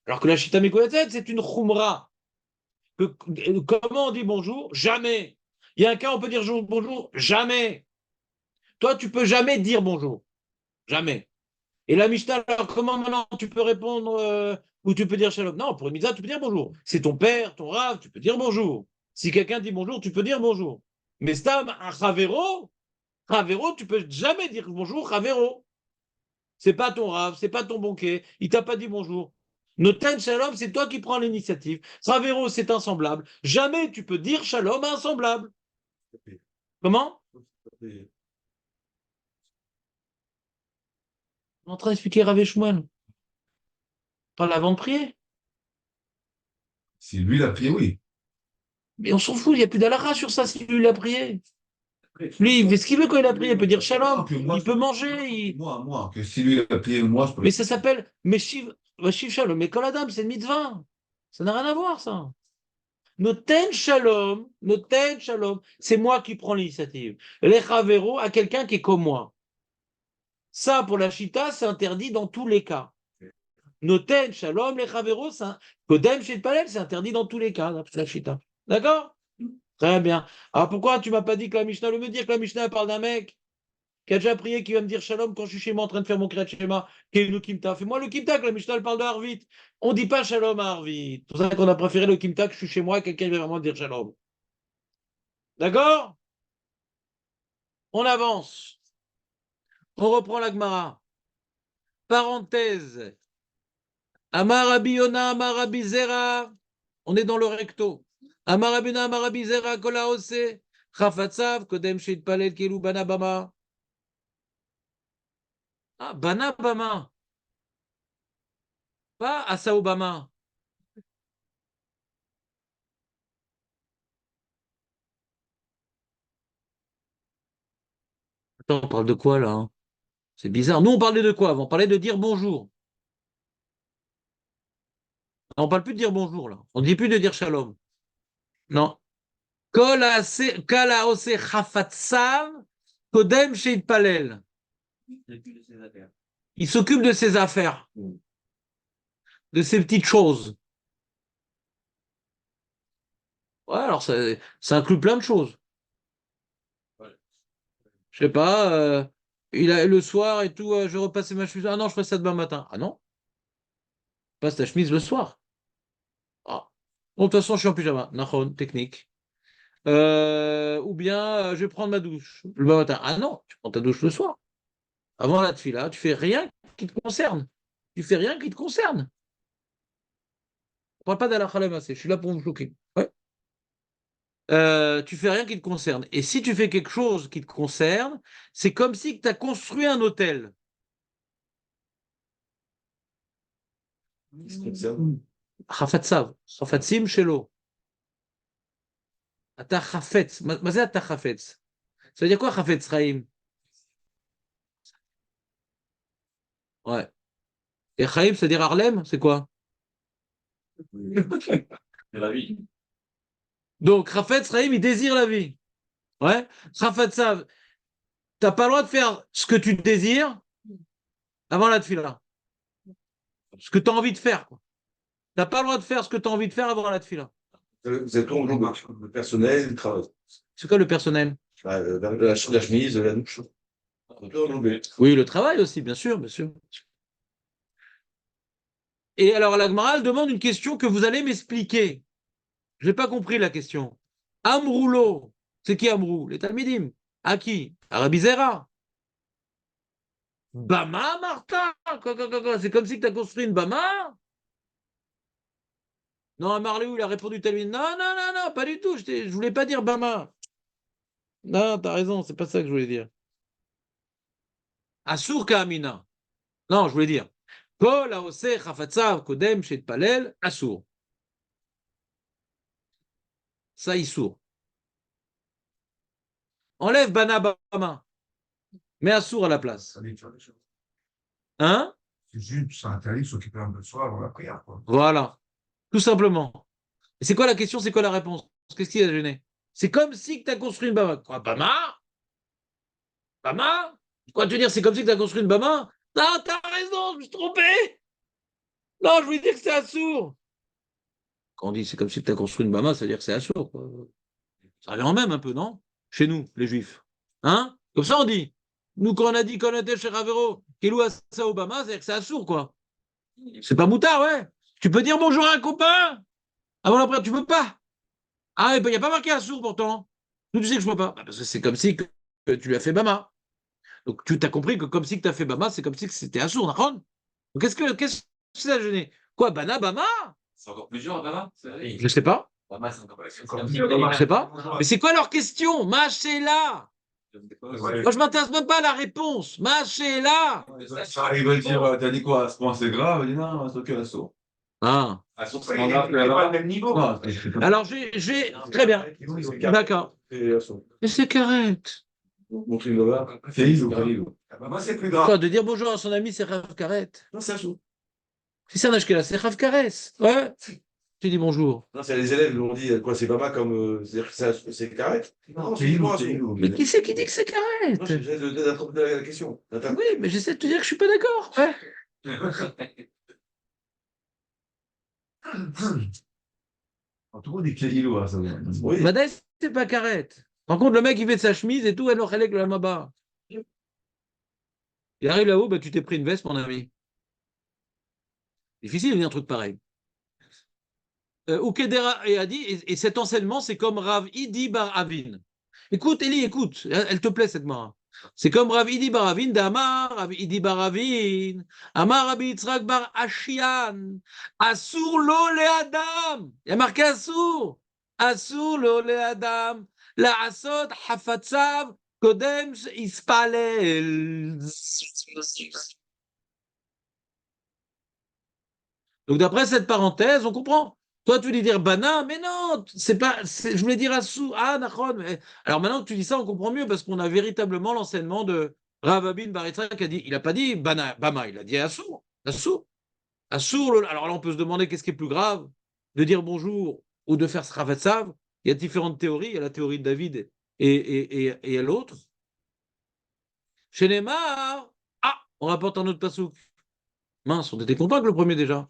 Alors que la Shita Mikoyatet, c'est une khumra. Comment on dit bonjour? Jamais. Il y a un cas, on peut dire bonjour? Jamais. Toi, tu peux jamais dire bonjour. Jamais. Et la Mishnah, alors comment maintenant tu peux répondre ou tu peux dire shalom? Non, pour une mitzvah, tu peux dire bonjour. C'est ton père, ton rave, tu peux dire bonjour. Si quelqu'un dit bonjour, tu peux dire bonjour. Mais Stam, un Chavero, tu peux jamais dire bonjour, Chavero. C'est pas ton rave, c'est pas ton banquier, il t'a pas dit bonjour. Noten shalom, c'est toi qui prends l'initiative. Chavero, c'est un semblable. Jamais tu peux dire shalom à un semblable. Comment? On est en train d'expliquer Rav et Shmuel. Pas l'avant de prier. Si lui l'a pris, oui. Mais on s'en fout, il n'y a plus d'alakha sur ça si lui l'a prié. Lui, il fait ce qu'il veut quand il a prié. Il peut dire shalom, Que moi, il peut manger. Moi, que si lui a prié, moi, je peux. Mais ça s'appelle Meshiv Shalom. Mais Adam, c'est une mitzvah. Ça n'a rien à voir, ça. Noten Shalom, c'est moi qui prends l'initiative. Les Chavero à quelqu'un qui est comme moi. Ça, pour la Chita, c'est interdit dans tous les cas. Noten Shalom, les Chavero, Kodem chez Palel, c'est interdit dans tous les cas, la Chita. D'accord? Très bien. Alors pourquoi tu m'as pas dit que la Mishnah, le me dire que la Mishnah parle d'un mec qui a déjà prié, qui va me dire Shalom quand je suis chez moi en train de faire mon Kriyat Shema, qui est le Kimta. Fais-moi le Kimta, que la Mishnah elle parle de Harvit. On ne dit pas Shalom à Harvit. C'est pour ça qu'on a préféré le Kimta, que je suis chez moi et quelqu'un va vraiment dire Shalom. D'accord? On avance. On reprend la Gemara. Parenthèse. Amarabi Yona, Amarabi Zera. On est dans le recto. Amarabina, Amarabi Zera, Kola Ose. Chafatsav, Kodem Sheit Palel, Kelu Banabama. Ah, Banabama. Pas Asa Obama. Attends, on parle de quoi là, hein? C'est bizarre. Nous, on parlait de quoi avant? On parlait de dire bonjour. On ne parle plus de dire bonjour là. On ne dit plus de dire shalom. Non. Kala ose chafatsav kodem sheit palel. Il s'occupe de ses affaires, de ses petites choses. Ouais, alors ça inclut plein de choses. Je sais pas, il a le soir et tout, je repasse ma chemise. Ah non, je ferai ça demain matin. Ah non, passe ta chemise le soir. Ah. Bon, de toute façon, je suis en pyjama. Nahon, technique. Ou bien, je vais prendre ma douche le matin. Ah non, tu prends ta douche le soir. Avant la tefila, tu fais rien qui te concerne. Tu fais rien qui te concerne. On parle pas d'Alachalem assez. Je suis là pour vous choquer. Ouais. Tu fais rien qui te concerne. Et si tu fais quelque chose qui te concerne, c'est comme si tu as construit un hôtel. Qui se concerne. Chafatsav, Chafatsim shelo. Ata chafetz. Mais c'est ata chafetz. Ça veut dire quoi chafetz chaim? Ouais. Et chaim, ça veut dire Harlem, c'est quoi? C'est la vie. Donc, Chafetz chaim, il désire la vie. Ouais. Chafatsav, t'as pas le droit de faire ce que tu désires avant la tefila. Ce que tu as envie de faire. Tu n'as pas le droit de faire ce que tu as envie de faire avant la tefila. Vous êtes en groupe, le personnel, le travail. C'est quoi le personnel? La chemise, la douche. Oui, le travail aussi, bien sûr, bien sûr. Et alors, la Gemara, elle demande une question que vous allez m'expliquer. Je n'ai pas compris la question. Amroulo, c'est qui Amrou? Les Talmidim. À qui? À Rabbi Zera. Bama, Martha? C'est comme si tu as construit une Bama? Non, Marléou, il a répondu Talmud. Non, non, non, non, pas du tout. Je voulais pas dire Bama. Non, t'as raison, c'est pas ça que je voulais dire. Asur Kamina. Non, je voulais dire. Kol haoseh chafatzav kodem shet palel asur. Ça, il sourd. Enlève Bana Bama. Mets asur à la place. Hein? C'est juste, ça interdit de s'occuper un peu de soi avant la prière, quoi. Voilà. Tout simplement. Et c'est quoi la question? C'est quoi la réponse? Qu'est-ce qui a gêné? C'est comme si tu as construit une Bama. Quoi, Bama? Bama? Quoi tu veux dire? C'est comme si tu as construit une Bama? Non, t'as raison, je me suis trompé. Non, je voulais dire que c'est assourd. Quand on dit c'est comme si tu as construit une Bama, ça veut dire que c'est assourd. Ça revient en même un peu, non? Chez nous, les Juifs. Hein? Comme ça, on dit. Nous, quand on a dit qu'on était chez Ravero, Kelou Assa Obama, c'est-à-dire que c'est assourd, quoi. C'est pas moutard, ouais. Tu peux dire bonjour à un copain avant la prière, tu peux pas. Ah, il n'y a pas marqué assourd pourtant. Nous, tu sais que je peux pas. Parce que c'est comme si que tu lui as fait Bama. Donc, tu t'as compris que comme si tu as fait Bama, c'est comme si c'était assourd, d'accord? Donc, qu'est-ce que ça a gêné? Quoi, Bana, Bama? C'est encore plus dur, Bama. Je sais pas. Bama, c'est encore plus Je sais pas. Mais c'est quoi leur question? Mâchez-la. Moi, je m'intéresse même pas à la réponse. Mâchez-la. Ils veulent dire, t'as dit quoi? À ce point, c'est grave. Il dit non, c'est que l'assaut. Ah. Assaut, c'est pas le même niveau. Alors, j'ai... Très bien. D'accord. Mais c'est correct. montrer une là. C'est Ilou. Ah bah, moi, c'est plus grave. Quoi, de dire bonjour à son ami, c'est Rav Karet. Non, c'est un sou. Si c'est un Ashkenaz, c'est Rav Kares. Ouais. Tu dis bonjour. Non, c'est les élèves, ils l'ont dit, quoi, c'est pas mal comme. C'est-à-dire que c'est carré. Non, C'est Ilou, moi, c'est Ilou. Mais qui c'est qui dit que c'est Karet? Non, j'essaie d'attraper la question. Attends. Oui, mais j'essaie de te dire que je suis pas d'accord. Ouais. Tout le monde dit que c'est Ilou, hein, ça. Oui. Madès, c'est pas Karet. Par contre, le mec, il fait de sa chemise et tout, alors elle est la maba. Il arrive là-haut, bah, tu t'es pris une veste, mon ami. Difficile de dire un truc pareil. Ukedera et a dit, et cet enseignement, c'est comme Rav Idi Bar Avin. Écoute, Eli, écoute, elle te plaît cette mara. C'est comme Rav Idi Bar Avin d'Amar, Rav Idi Bar Avin, Amar Rabbi Yitzhak Bar Ashian, Asur lo le Adam. Il y a marqué Asur. Asur lo le Adam. La Asot Hafatzav Kodem Ispalel. Donc d'après cette parenthèse, on comprend. Toi, tu voulais dire Bana, mais non, c'est pas. Je voulais dire Assou. Ah, Nachon. Alors maintenant que tu dis ça, on comprend mieux parce qu'on a véritablement l'enseignement de Rav Abin Bar Yitzhak qui a dit, il n'a pas dit Bana, Bama, il a dit Assou. Assou. Assou. Alors là, on peut se demander qu'est-ce qui est plus grave, de dire bonjour ou de faire Sravatsav. Il y a différentes théories. Il y a la théorie de David et l'autre. Chez Neymar, ah, on rapporte un autre pasouk. Mince, on était content avec le premier déjà.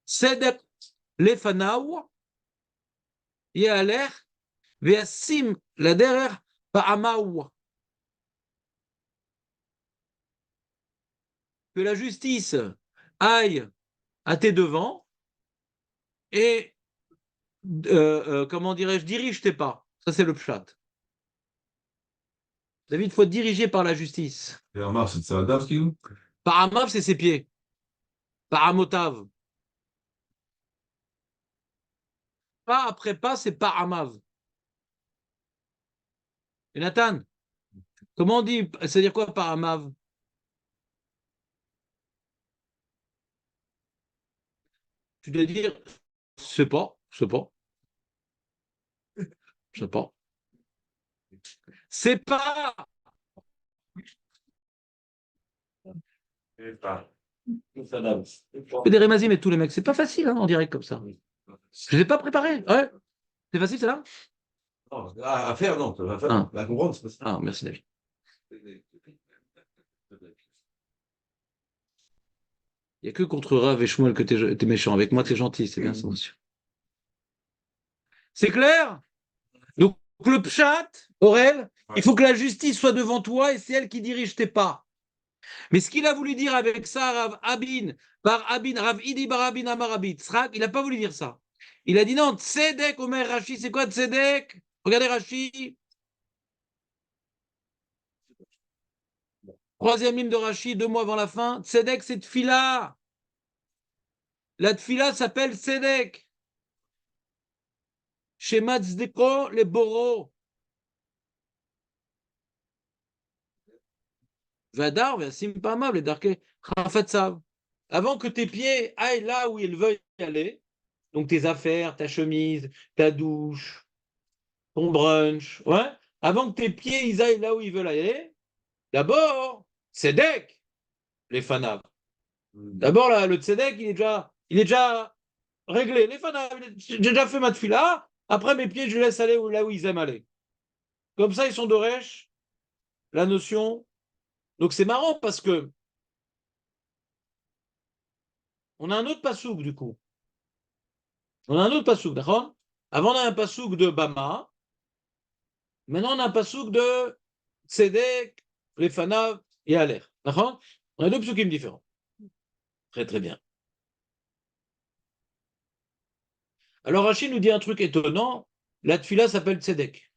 Sedek lefanaou ya'aler ve'asim laderer ba'amaou. Que la justice aille à tes devants et, comment dirais-je, dirige tes pas. Ça, c'est le pshat. David, il faut être dirigé par la justice. Et en mars, c'est Adam, ce qu'il nous. Par amav, c'est ses pieds. Par amotav. Pas après pas, c'est par amav. Et Nathan, comment on dit, c'est-à-dire quoi par amav? Tu dois dire, je sais pas, je sais pas, je sais pas. C'est pas. Je fais des rémazim et tous les mecs. C'est pas facile hein, en direct comme ça. Je ne l'ai pas préparé. Ouais. C'est facile, c'est là? Non, à faire, non. À faire, Ah. à comprendre, c'est pas ça. Ah, merci David. Il n'y a que contre Rav et Shmuel que tu es méchant. Avec moi, tu es gentil. C'est bien ça, monsieur. C'est clair? Donc, le pshat, Aurel, il faut que la justice soit devant toi et c'est elle qui dirige tes pas. Mais ce qu'il a voulu dire avec ça, Rav Abin, par Abin, Rav Idi bar Abin Amar Rabbi Tzrak, il n'a pas voulu dire ça. Il a dit non, Tzedek, Omer Rashi, c'est quoi Tzedek? Regardez Rashi. Troisième ligne de Rashi, 2 mois avant la fin. Tzedek, c'est Tfila. La Tfila s'appelle Tzedek. Chez Matzdeko, les Boros. Vadar, Vassim Pamav, les Darke, Chafatsav. Avant que tes pieds aillent là où ils veulent aller, donc tes affaires, ta chemise, ta douche, ton brunch, ouais, avant que tes pieds ils aillent là où ils veulent aller, d'abord, Tzedek, les fanav. D'abord, là, le Tzedek, il est déjà réglé. Les fanav, j'ai déjà fait ma tfila, après mes pieds, je les laisse aller là où ils aiment aller. Comme ça, ils sont d'Oresh, la notion. Donc c'est marrant parce que on a un autre pasouk du coup. On a un autre pasouk, d'accord? Avant, on a un pasouk de Bama. Maintenant, on a un pasouk de Tzedek, Lefanav et Aler. D'accord? On a deux psukim différents. Très, très bien. Alors, Rachid nous dit un truc étonnant. La tfila s'appelle Tzedek.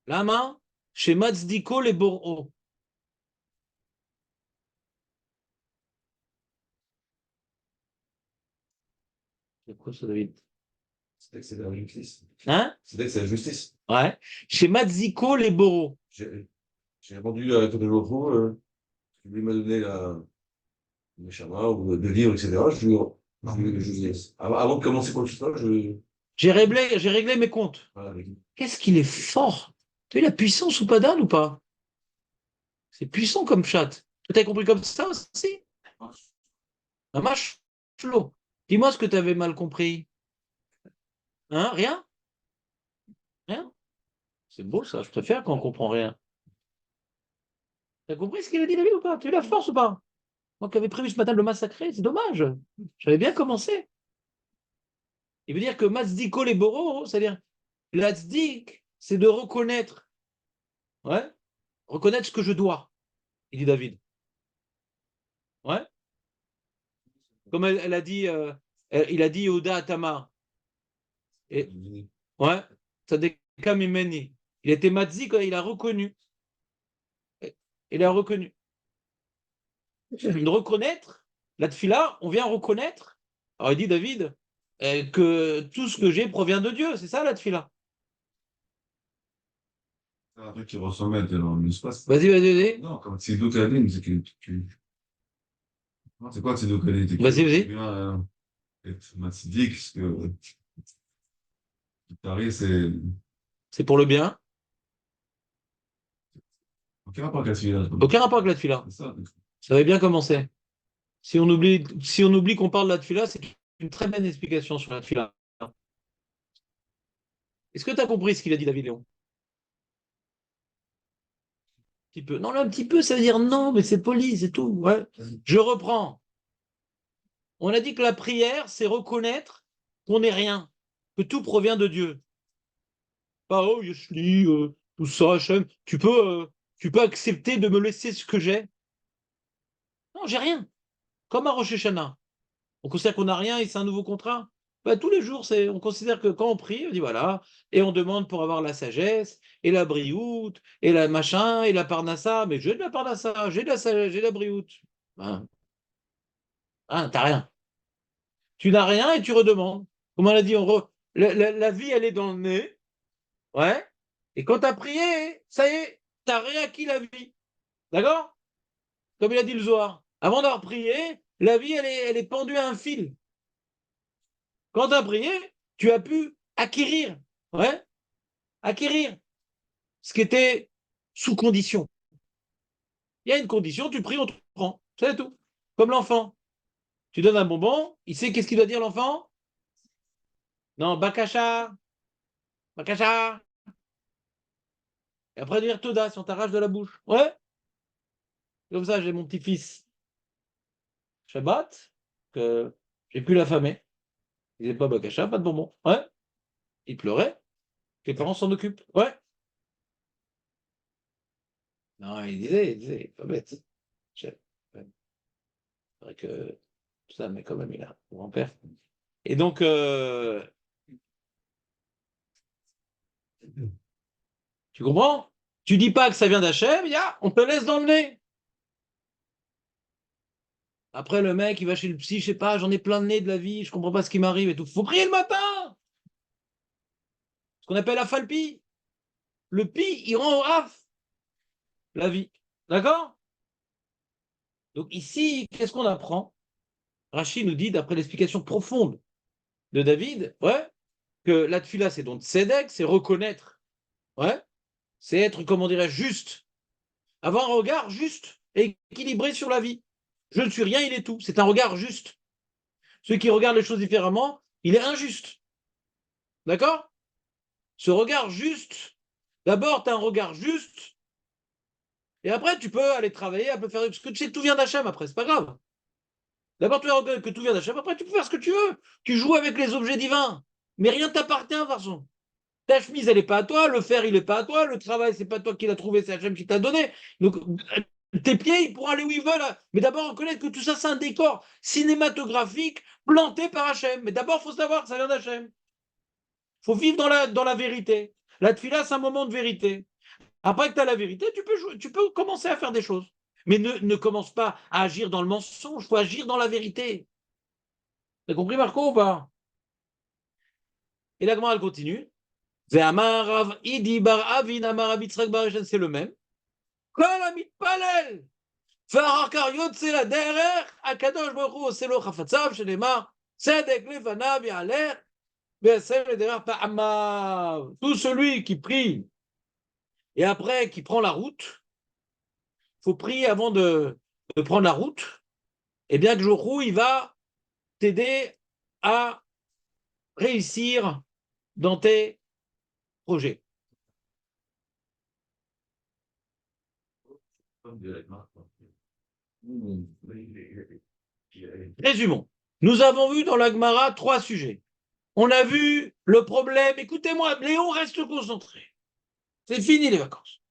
Lama, chez Matzdiko les Boro. C'est quoi ça, David? C'est la justice. Hein? C'est la justice. Ouais. Chez Matziko les Boro. J'ai répondu à Tony Lofo, lui m'a donné le schéma ou de livres, etc. Avant de commencer quoi que ce soit, J'ai réglé mes comptes. voilà, Qu'est-ce qu'il est fort! Tu as vu la puissance ou pas d'âne ou pas? C'est puissant comme chat. Tu as compris comme ça aussi? Un machlo. Dis-moi ce que tu avais mal compris. Hein? Rien? Rien? C'est beau ça, je préfère quand on comprend rien. T'as compris ce qu'il a dit David ou pas? Tu as eu la force ou pas? Moi qui avais prévu ce matin de le massacrer, c'est dommage. J'avais bien commencé. Il veut dire que Mazdiko les Boro, c'est-à-dire l'Azdik, c'est de reconnaître. Ouais? Reconnaître ce que je dois, il dit David. Ouais? Comme elle a dit, il a dit Yehuda à Tamar. Et, ouais? Tzadeka Mimeni. Il était Mazzik, il a reconnu. Il a reconnu. De reconnaître, la tfila, on vient reconnaître. Alors il dit David que tout ce que j'ai provient de Dieu, c'est ça la tfila. C'est un truc qui ressemble dans l'espace. Vas-y, vas-y, vas-y. Non, comme Tzidou Kalim, c'est que non, c'est quoi Tzidou Kalim? Vas-y, vas-y. Tu viens être matzidik, parce que Tari, c'est. C'est pour le bien. Aucun rapport avec la tfila. Aucun rapport avec la tfila. C'est ça. Ça avait bien commencé. Si on oublie qu'on parle de la tfila, c'est une très bonne explication sur la tfila. Est-ce que tu as compris ce qu'il a dit David Léon? Un petit peu. Non, là, un petit peu, ça veut dire non, mais c'est poli, c'est tout. Ouais. Je reprends. On a dit que la prière, c'est reconnaître qu'on n'est rien, que tout provient de Dieu. Pas oh, Yeshli, tout ça, Hachem. Tu peux accepter de me laisser ce que j'ai? Non, j'ai rien. Comme à Rosh Hashanah. On considère qu'on n'a rien et c'est un nouveau contrat. Bah, tous les jours, on considère que quand on prie, on dit voilà, et on demande pour avoir la sagesse, et la brioute, et la machin, et la parnassa. Mais j'ai de la parnassa, j'ai de la sagesse, j'ai de la brioute. Hein, t'as rien. Tu n'as rien et tu redemandes. Comme on a dit, la vie, elle est dans le nez. Ouais. Et quand tu as prié, ça y est, tu as réacquis la vie. D'accord? Comme il a dit le Zohar. Avant d'avoir prié, la vie, elle est pendue à un fil. Quand tu as prié, tu as pu acquérir. Ouais? Acquérir ce qui était sous condition. Il y a une condition, tu pries, on te prend. C'est tout. Comme l'enfant. Tu donnes un bonbon, il sait qu'est-ce qu'il doit dire l'enfant? Non, Bakasha. Bakasha. Et après dire Toda si on t'arrache de la bouche. Ouais? Comme ça, j'ai mon petit-fils Shabbat, que j'ai pu l'affamer. Il disait pas Bakasha, pas de bonbon. Ouais? Il pleurait. Les parents s'en occupent. Ouais? Non, il disait, pas bête. Ouais. C'est vrai que ça, mais quand même, il a un grand-père. Et donc, tu comprends? Tu dis pas que ça vient d'Hachem, on te laisse dans le nez. Après, le mec, il va chez le psy, je sais pas, j'en ai plein de nez de la vie, je comprends pas ce qui m'arrive et tout. Faut prier le matin! Ce qu'on appelle la falpi. Le pi, il rend au raf la vie. D'accord? Donc ici, qu'est-ce qu'on apprend? Rachid nous dit, d'après l'explication profonde de David, ouais, que la tfila, c'est donc tzedek, c'est reconnaître, ouais, c'est être, comment dirais-je, juste, avoir un regard juste et équilibré sur la vie. Je ne suis rien, il est tout. C'est un regard juste. Celui qui regarde les choses différemment, il est injuste. D'accord? Ce regard juste, d'abord, tu as un regard juste, et après, tu peux aller travailler, un peu faire. Parce que tu sais que tout vient d'Hachem après, c'est pas grave. D'abord, tu reconnaître que tout vient d'Hachem, après, tu peux faire ce que tu veux. Tu joues avec les objets divins. Mais rien ne t'appartient, garçon. Ta chemise, elle n'est pas à toi, le fer, il n'est pas à toi, le travail, c'est pas toi qui l'as trouvé, c'est Hachem qui t'a donné. Donc, tes pieds, ils pourront aller où ils veulent. Mais d'abord, reconnaître que tout ça, c'est un décor cinématographique planté par Hachem. Mais d'abord, il faut savoir que ça vient d'Hachem. Il faut vivre dans la vérité. La tfila, c'est un moment de vérité. Après que tu as la vérité, tu peux commencer à faire des choses. Mais ne commence pas à agir dans le mensonge, il faut agir dans la vérité. T'as compris, Marco, ou pas? Et la Gemara, elle continue. C'est le même. Tout celui qui prie et après qui prend la route, il faut prier avant de prendre la route, et bien que Jochou, il va t'aider à réussir dans tes projets. Résumons. Nous avons vu dans la Gemara 3 sujets. On a vu le problème. Écoutez-moi, Léon, reste concentré. C'est fini les vacances.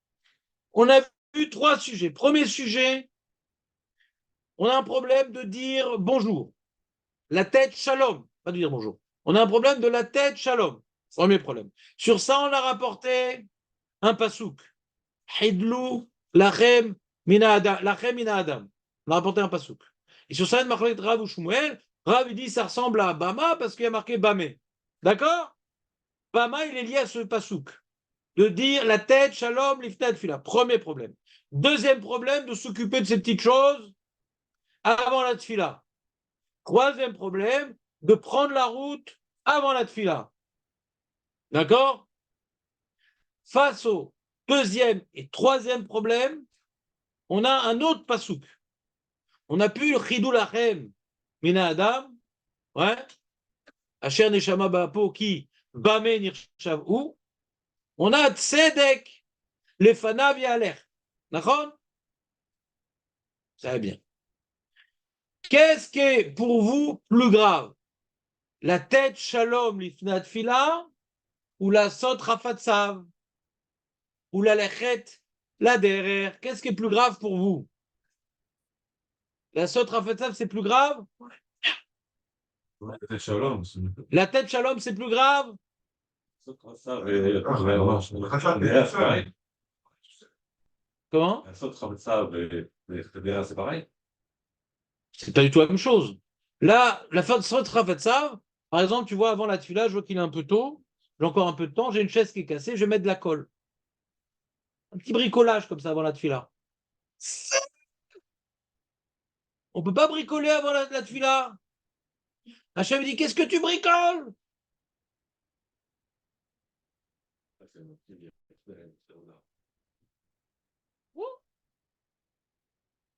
On a vu 3 sujets. Premier sujet, on a un problème de dire bonjour. La tête shalom, pas de dire bonjour. On a un problème de la tête shalom. Premier problème. Sur ça, on a rapporté un pasouk. Hidlou lachem mina adam. On a rapporté un pasouk. Et sur ça, il Rav ou Shmuel, Rav il dit ça ressemble à Bama parce qu'il y a marqué Bamé. D'accord? Bama, il est lié à ce pasouk. De dire la tête, shalom, lifnat fila. Premier problème. Deuxième problème, de s'occuper de ces petites choses avant la tfila. Troisième problème, de prendre la route avant la tfila. D'accord? Face au deuxième et troisième problème, on a un autre pasouk. On a pu le chidou lachem mina adam, ouais, asher neshama ba'apo ki bame nirshavu. On a tzedek lefanav ya'alech. D'accord? Ça va bien. Qu'est-ce qui est pour vous plus grave? La tête shalom lifnat fila ou la sot rafatsav ou la lechet la derrière? Qu'est-ce qui est plus grave pour vous? La sot rafatsav c'est plus grave? La tête shalom c'est plus grave? Comment? C'est pareil. C'est pas du tout la même chose. Là, la fin de sot rafatsav, par exemple, tu vois, avant la tefila, je vois qu'il est un peu tôt, j'ai encore un peu de temps, j'ai une chaise qui est cassée, je vais mettre de la colle. Un petit bricolage comme ça avant la tefila. On ne peut pas bricoler avant la tefila. Hachem dit, qu'est-ce que tu bricoles?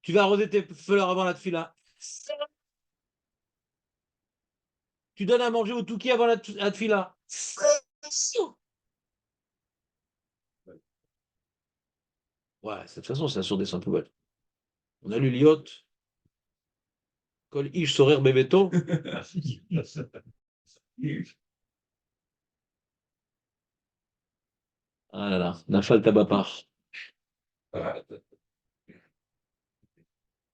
Tu vas arroser tes fleurs avant la tefila. Tu donnes à manger au touki avant la tefila. Ouais, de toute façon, c'est sur des sans poubelle. On a lu Liot. Kol ish sorer bebeto. Ah là là, nafal tabapar.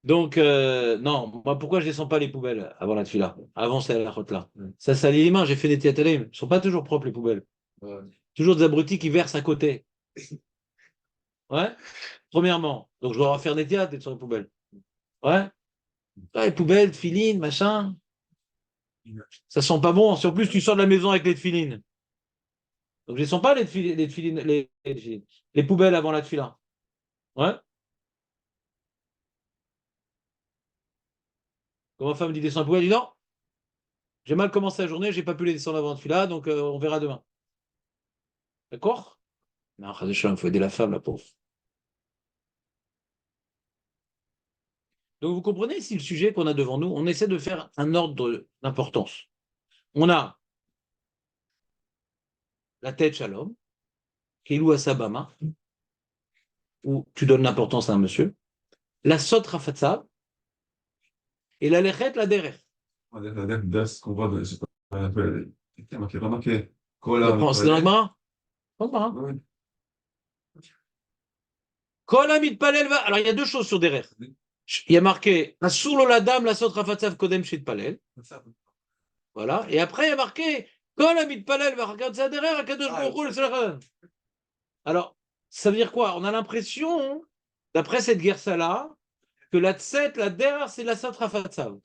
Donc, non, moi, pourquoi je descends pas les poubelles avant la tefila? Avant, c'est la route là. Ça salit les mains, j'ai fait des tiatelem. Ils ne sont pas toujours propres, les poubelles. Ouais. Toujours des abrutis qui versent à côté. Ouais. Premièrement. Donc, je dois refaire des théâtres sur les poubelles. Ouais. Les poubelles, filines, machin. Ça sent pas bon. Si en plus, tu sors de la maison avec les filines. Donc, je ne sens pas les poubelles avant la tefila. Ouais. Quand ma femme dit descends les poubelles, elle dit non. J'ai mal commencé la journée, j'ai pas pu les descendre avant la tefila, donc on verra demain. D'accord? Non, il faut aider la femme, la pauvre. Donc vous comprenez si le sujet qu'on a devant nous, on essaie de faire un ordre d'importance. On a la tête shalom, Kilou Asabama, où tu donnes l'importance à un monsieur, la sot rafatsav, et la lechet la derech. C'est C'est dans la Gemara? Kol hamid palel va. Alors il y a deux choses sur derech. Il y a marqué Asur lo ladam la sot rafatsav kodem shit palel. Voilà. Et après il y a marqué Kol hamid palel va regarde ça derrière akadosh baruch hu. Alors ça veut dire quoi? On a l'impression, d'après cette guerre-là, que la tset, la derrière, c'est la sot rafatsav.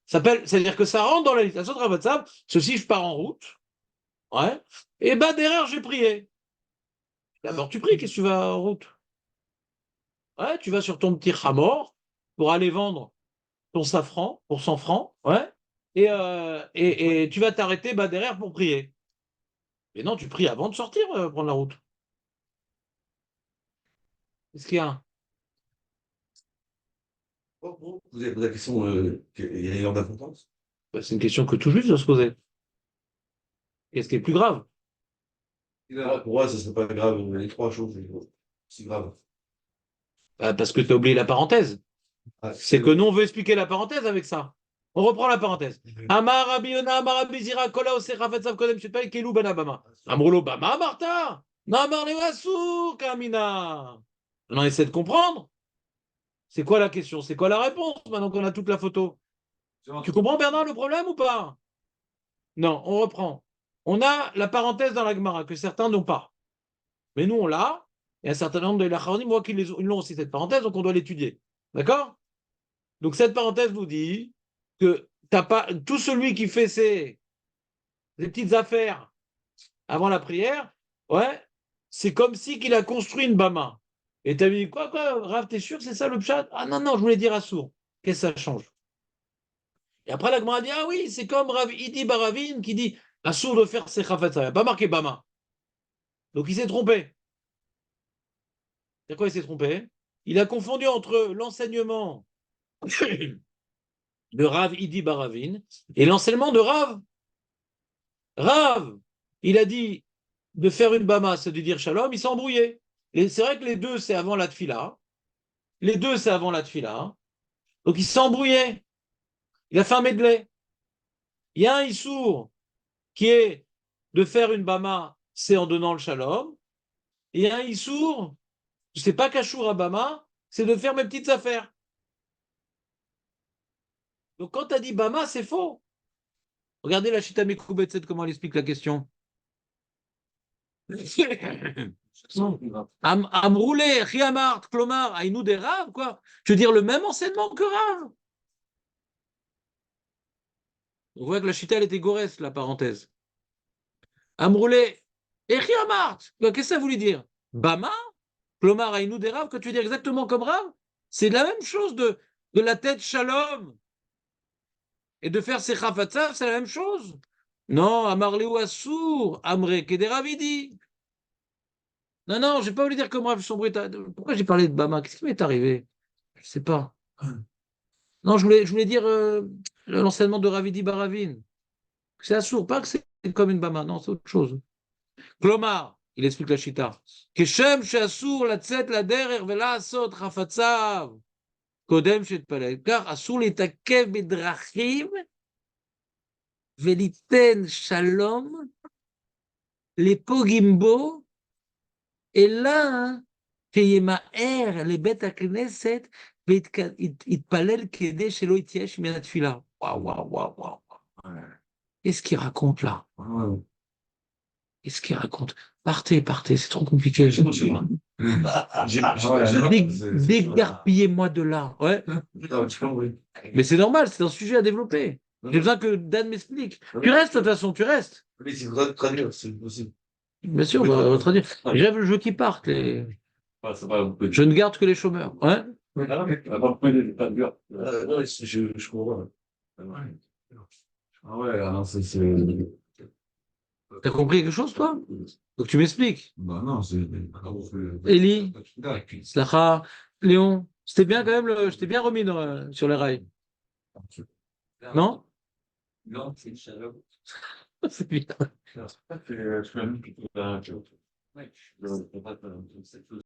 C'est-à-dire que ça rentre dans la liste. La sot rafatsav, ceci je pars en route. Ouais. Et ben derrière, j'ai prié. D'abord, tu pries, qu'est-ce que tu vas en route? Ouais, tu vas sur ton petit ramor pour aller vendre ton safran pour 100 francs. Ouais. Et tu vas t'arrêter derrière pour prier. Mais non, tu pries avant de sortir, prendre la route. Qu'est-ce qu'il y a? Vous avez posé la question, il y a une heure d'importance? Bah, c'est une question que tout juif doit se poser. Qu'est-ce qui est plus grave? Pour moi, ce serait pas grave, les trois choses, c'est grave. Bah, parce que tu as oublié la parenthèse. Ah, C'est que nous, on veut expliquer la parenthèse avec ça. On reprend la parenthèse. Amar Rabbi Yona, Amar Rabbi Zira, Kola Ose Rafet Sav Kodem Shepel, Kelou Ben Abama. Amroulo Bama, Martha. Namar Le Vassou, Kamina. On essaie de comprendre. C'est quoi la question? C'est quoi la réponse maintenant qu'on a toute la photo? Tu comprends, Bernard, le problème ou pas? Non, on reprend. On a la parenthèse dans la Gemara que certains n'ont pas. Mais nous, on l'a. Et un certain nombre de l'Acharonim, moi, ils l'ont aussi, cette parenthèse, donc on doit l'étudier. D'accord? Donc cette parenthèse vous dit que t'as pas tout celui qui fait des petites affaires avant la prière, ouais, c'est comme si qu'il a construit une bama. Et tu as dit quoi, Rav, t'es sûr, c'est ça le pshat? Ah non, non, je voulais dire assourd. Qu'est-ce que ça change? Et après la Gemara dit, ah oui, c'est comme Rav Idi Baravine qui dit assourd de faire ses chafetz. Ça n'a pas marqué bama. Donc il s'est trompé. C'est quoi il s'est trompé? Il a confondu entre l'enseignement de Rav Idi Baravine et l'enseignement de Rav. Rav, il a dit de faire une bama, c'est de dire shalom, il s'est embrouillé. Et c'est vrai que les deux, c'est avant la tfila. Les deux, c'est avant la tfila. Donc il s'est embrouillé. Il a fait un medley. Il y a un issour qui est de faire une bama, c'est en donnant le shalom. Et il y a un issour, c'est pas kachour à bama, c'est de faire mes petites affaires. Donc quand tu as dit bama, c'est faux. Regardez la Chita Mekubetset, comment elle explique la question. Amroulé, Riamart, Klomar, Aïnou des Rav, quoi. Je veux dire, le même enseignement que Rav. On voit que la chita, elle était gorès, la parenthèse. Amroulé, et Riamart. Qu'est-ce que ça voulait dire? Bama, Klomar, Aïnou des Rav, que tu veux dire exactement comme Rav. C'est la même chose de la tête shalom. Et de faire ses chafatzav, c'est la même chose. Non, Amarlé ou Assour, Amré, Kederavidi. Non, non, j'ai pas voulu dire comme Rav Sombré. Pourquoi j'ai parlé de Bama? Qu'est-ce qui m'est arrivé? Je sais pas. Non, je voulais dire l'enseignement de Ravidi Baravine. C'est assourd, pas que c'est comme une Bama, non, c'est autre chose. Klomar, il explique la Shita. Keshem she'assour latzet laderer ve'la'asot chafatzav kodem she'tpalel. Car assour litakev bedrachim ve'liten shalom לפוגעים אלא שימהר לבית הכנסת ויתפלל כדי שלא יתייאש מן התפילה. וואו, וואו, וואו, וואו. Qu'est-ce qu'il raconte là? Qu'est-ce qu'il raconte? Partez, partez, c'est trop compliqué. Dégarpillez-moi de là. Ouais. Mais c'est normal, c'est un sujet à développer. J'ai besoin que Dan m'explique. Tu restes de toute façon, tu restes. Mais c'est vrai de traduire, c'est possible. Bien sûr, on va traduire. J'aime le jeu qui part. Je ne garde que les chômeurs. Ouais. Non, je comprends. Ah ouais, alors T'as compris quelque chose, toi? Donc tu m'expliques. Bah non, c'est. Eli, Slacha, Léon, c'était bien quand même, je t'ai bien remis sur les rails. Non? Non, c'est le shalom. C'est bien. Je fais un petit peu. Ouais, je ne peux pas cette chose.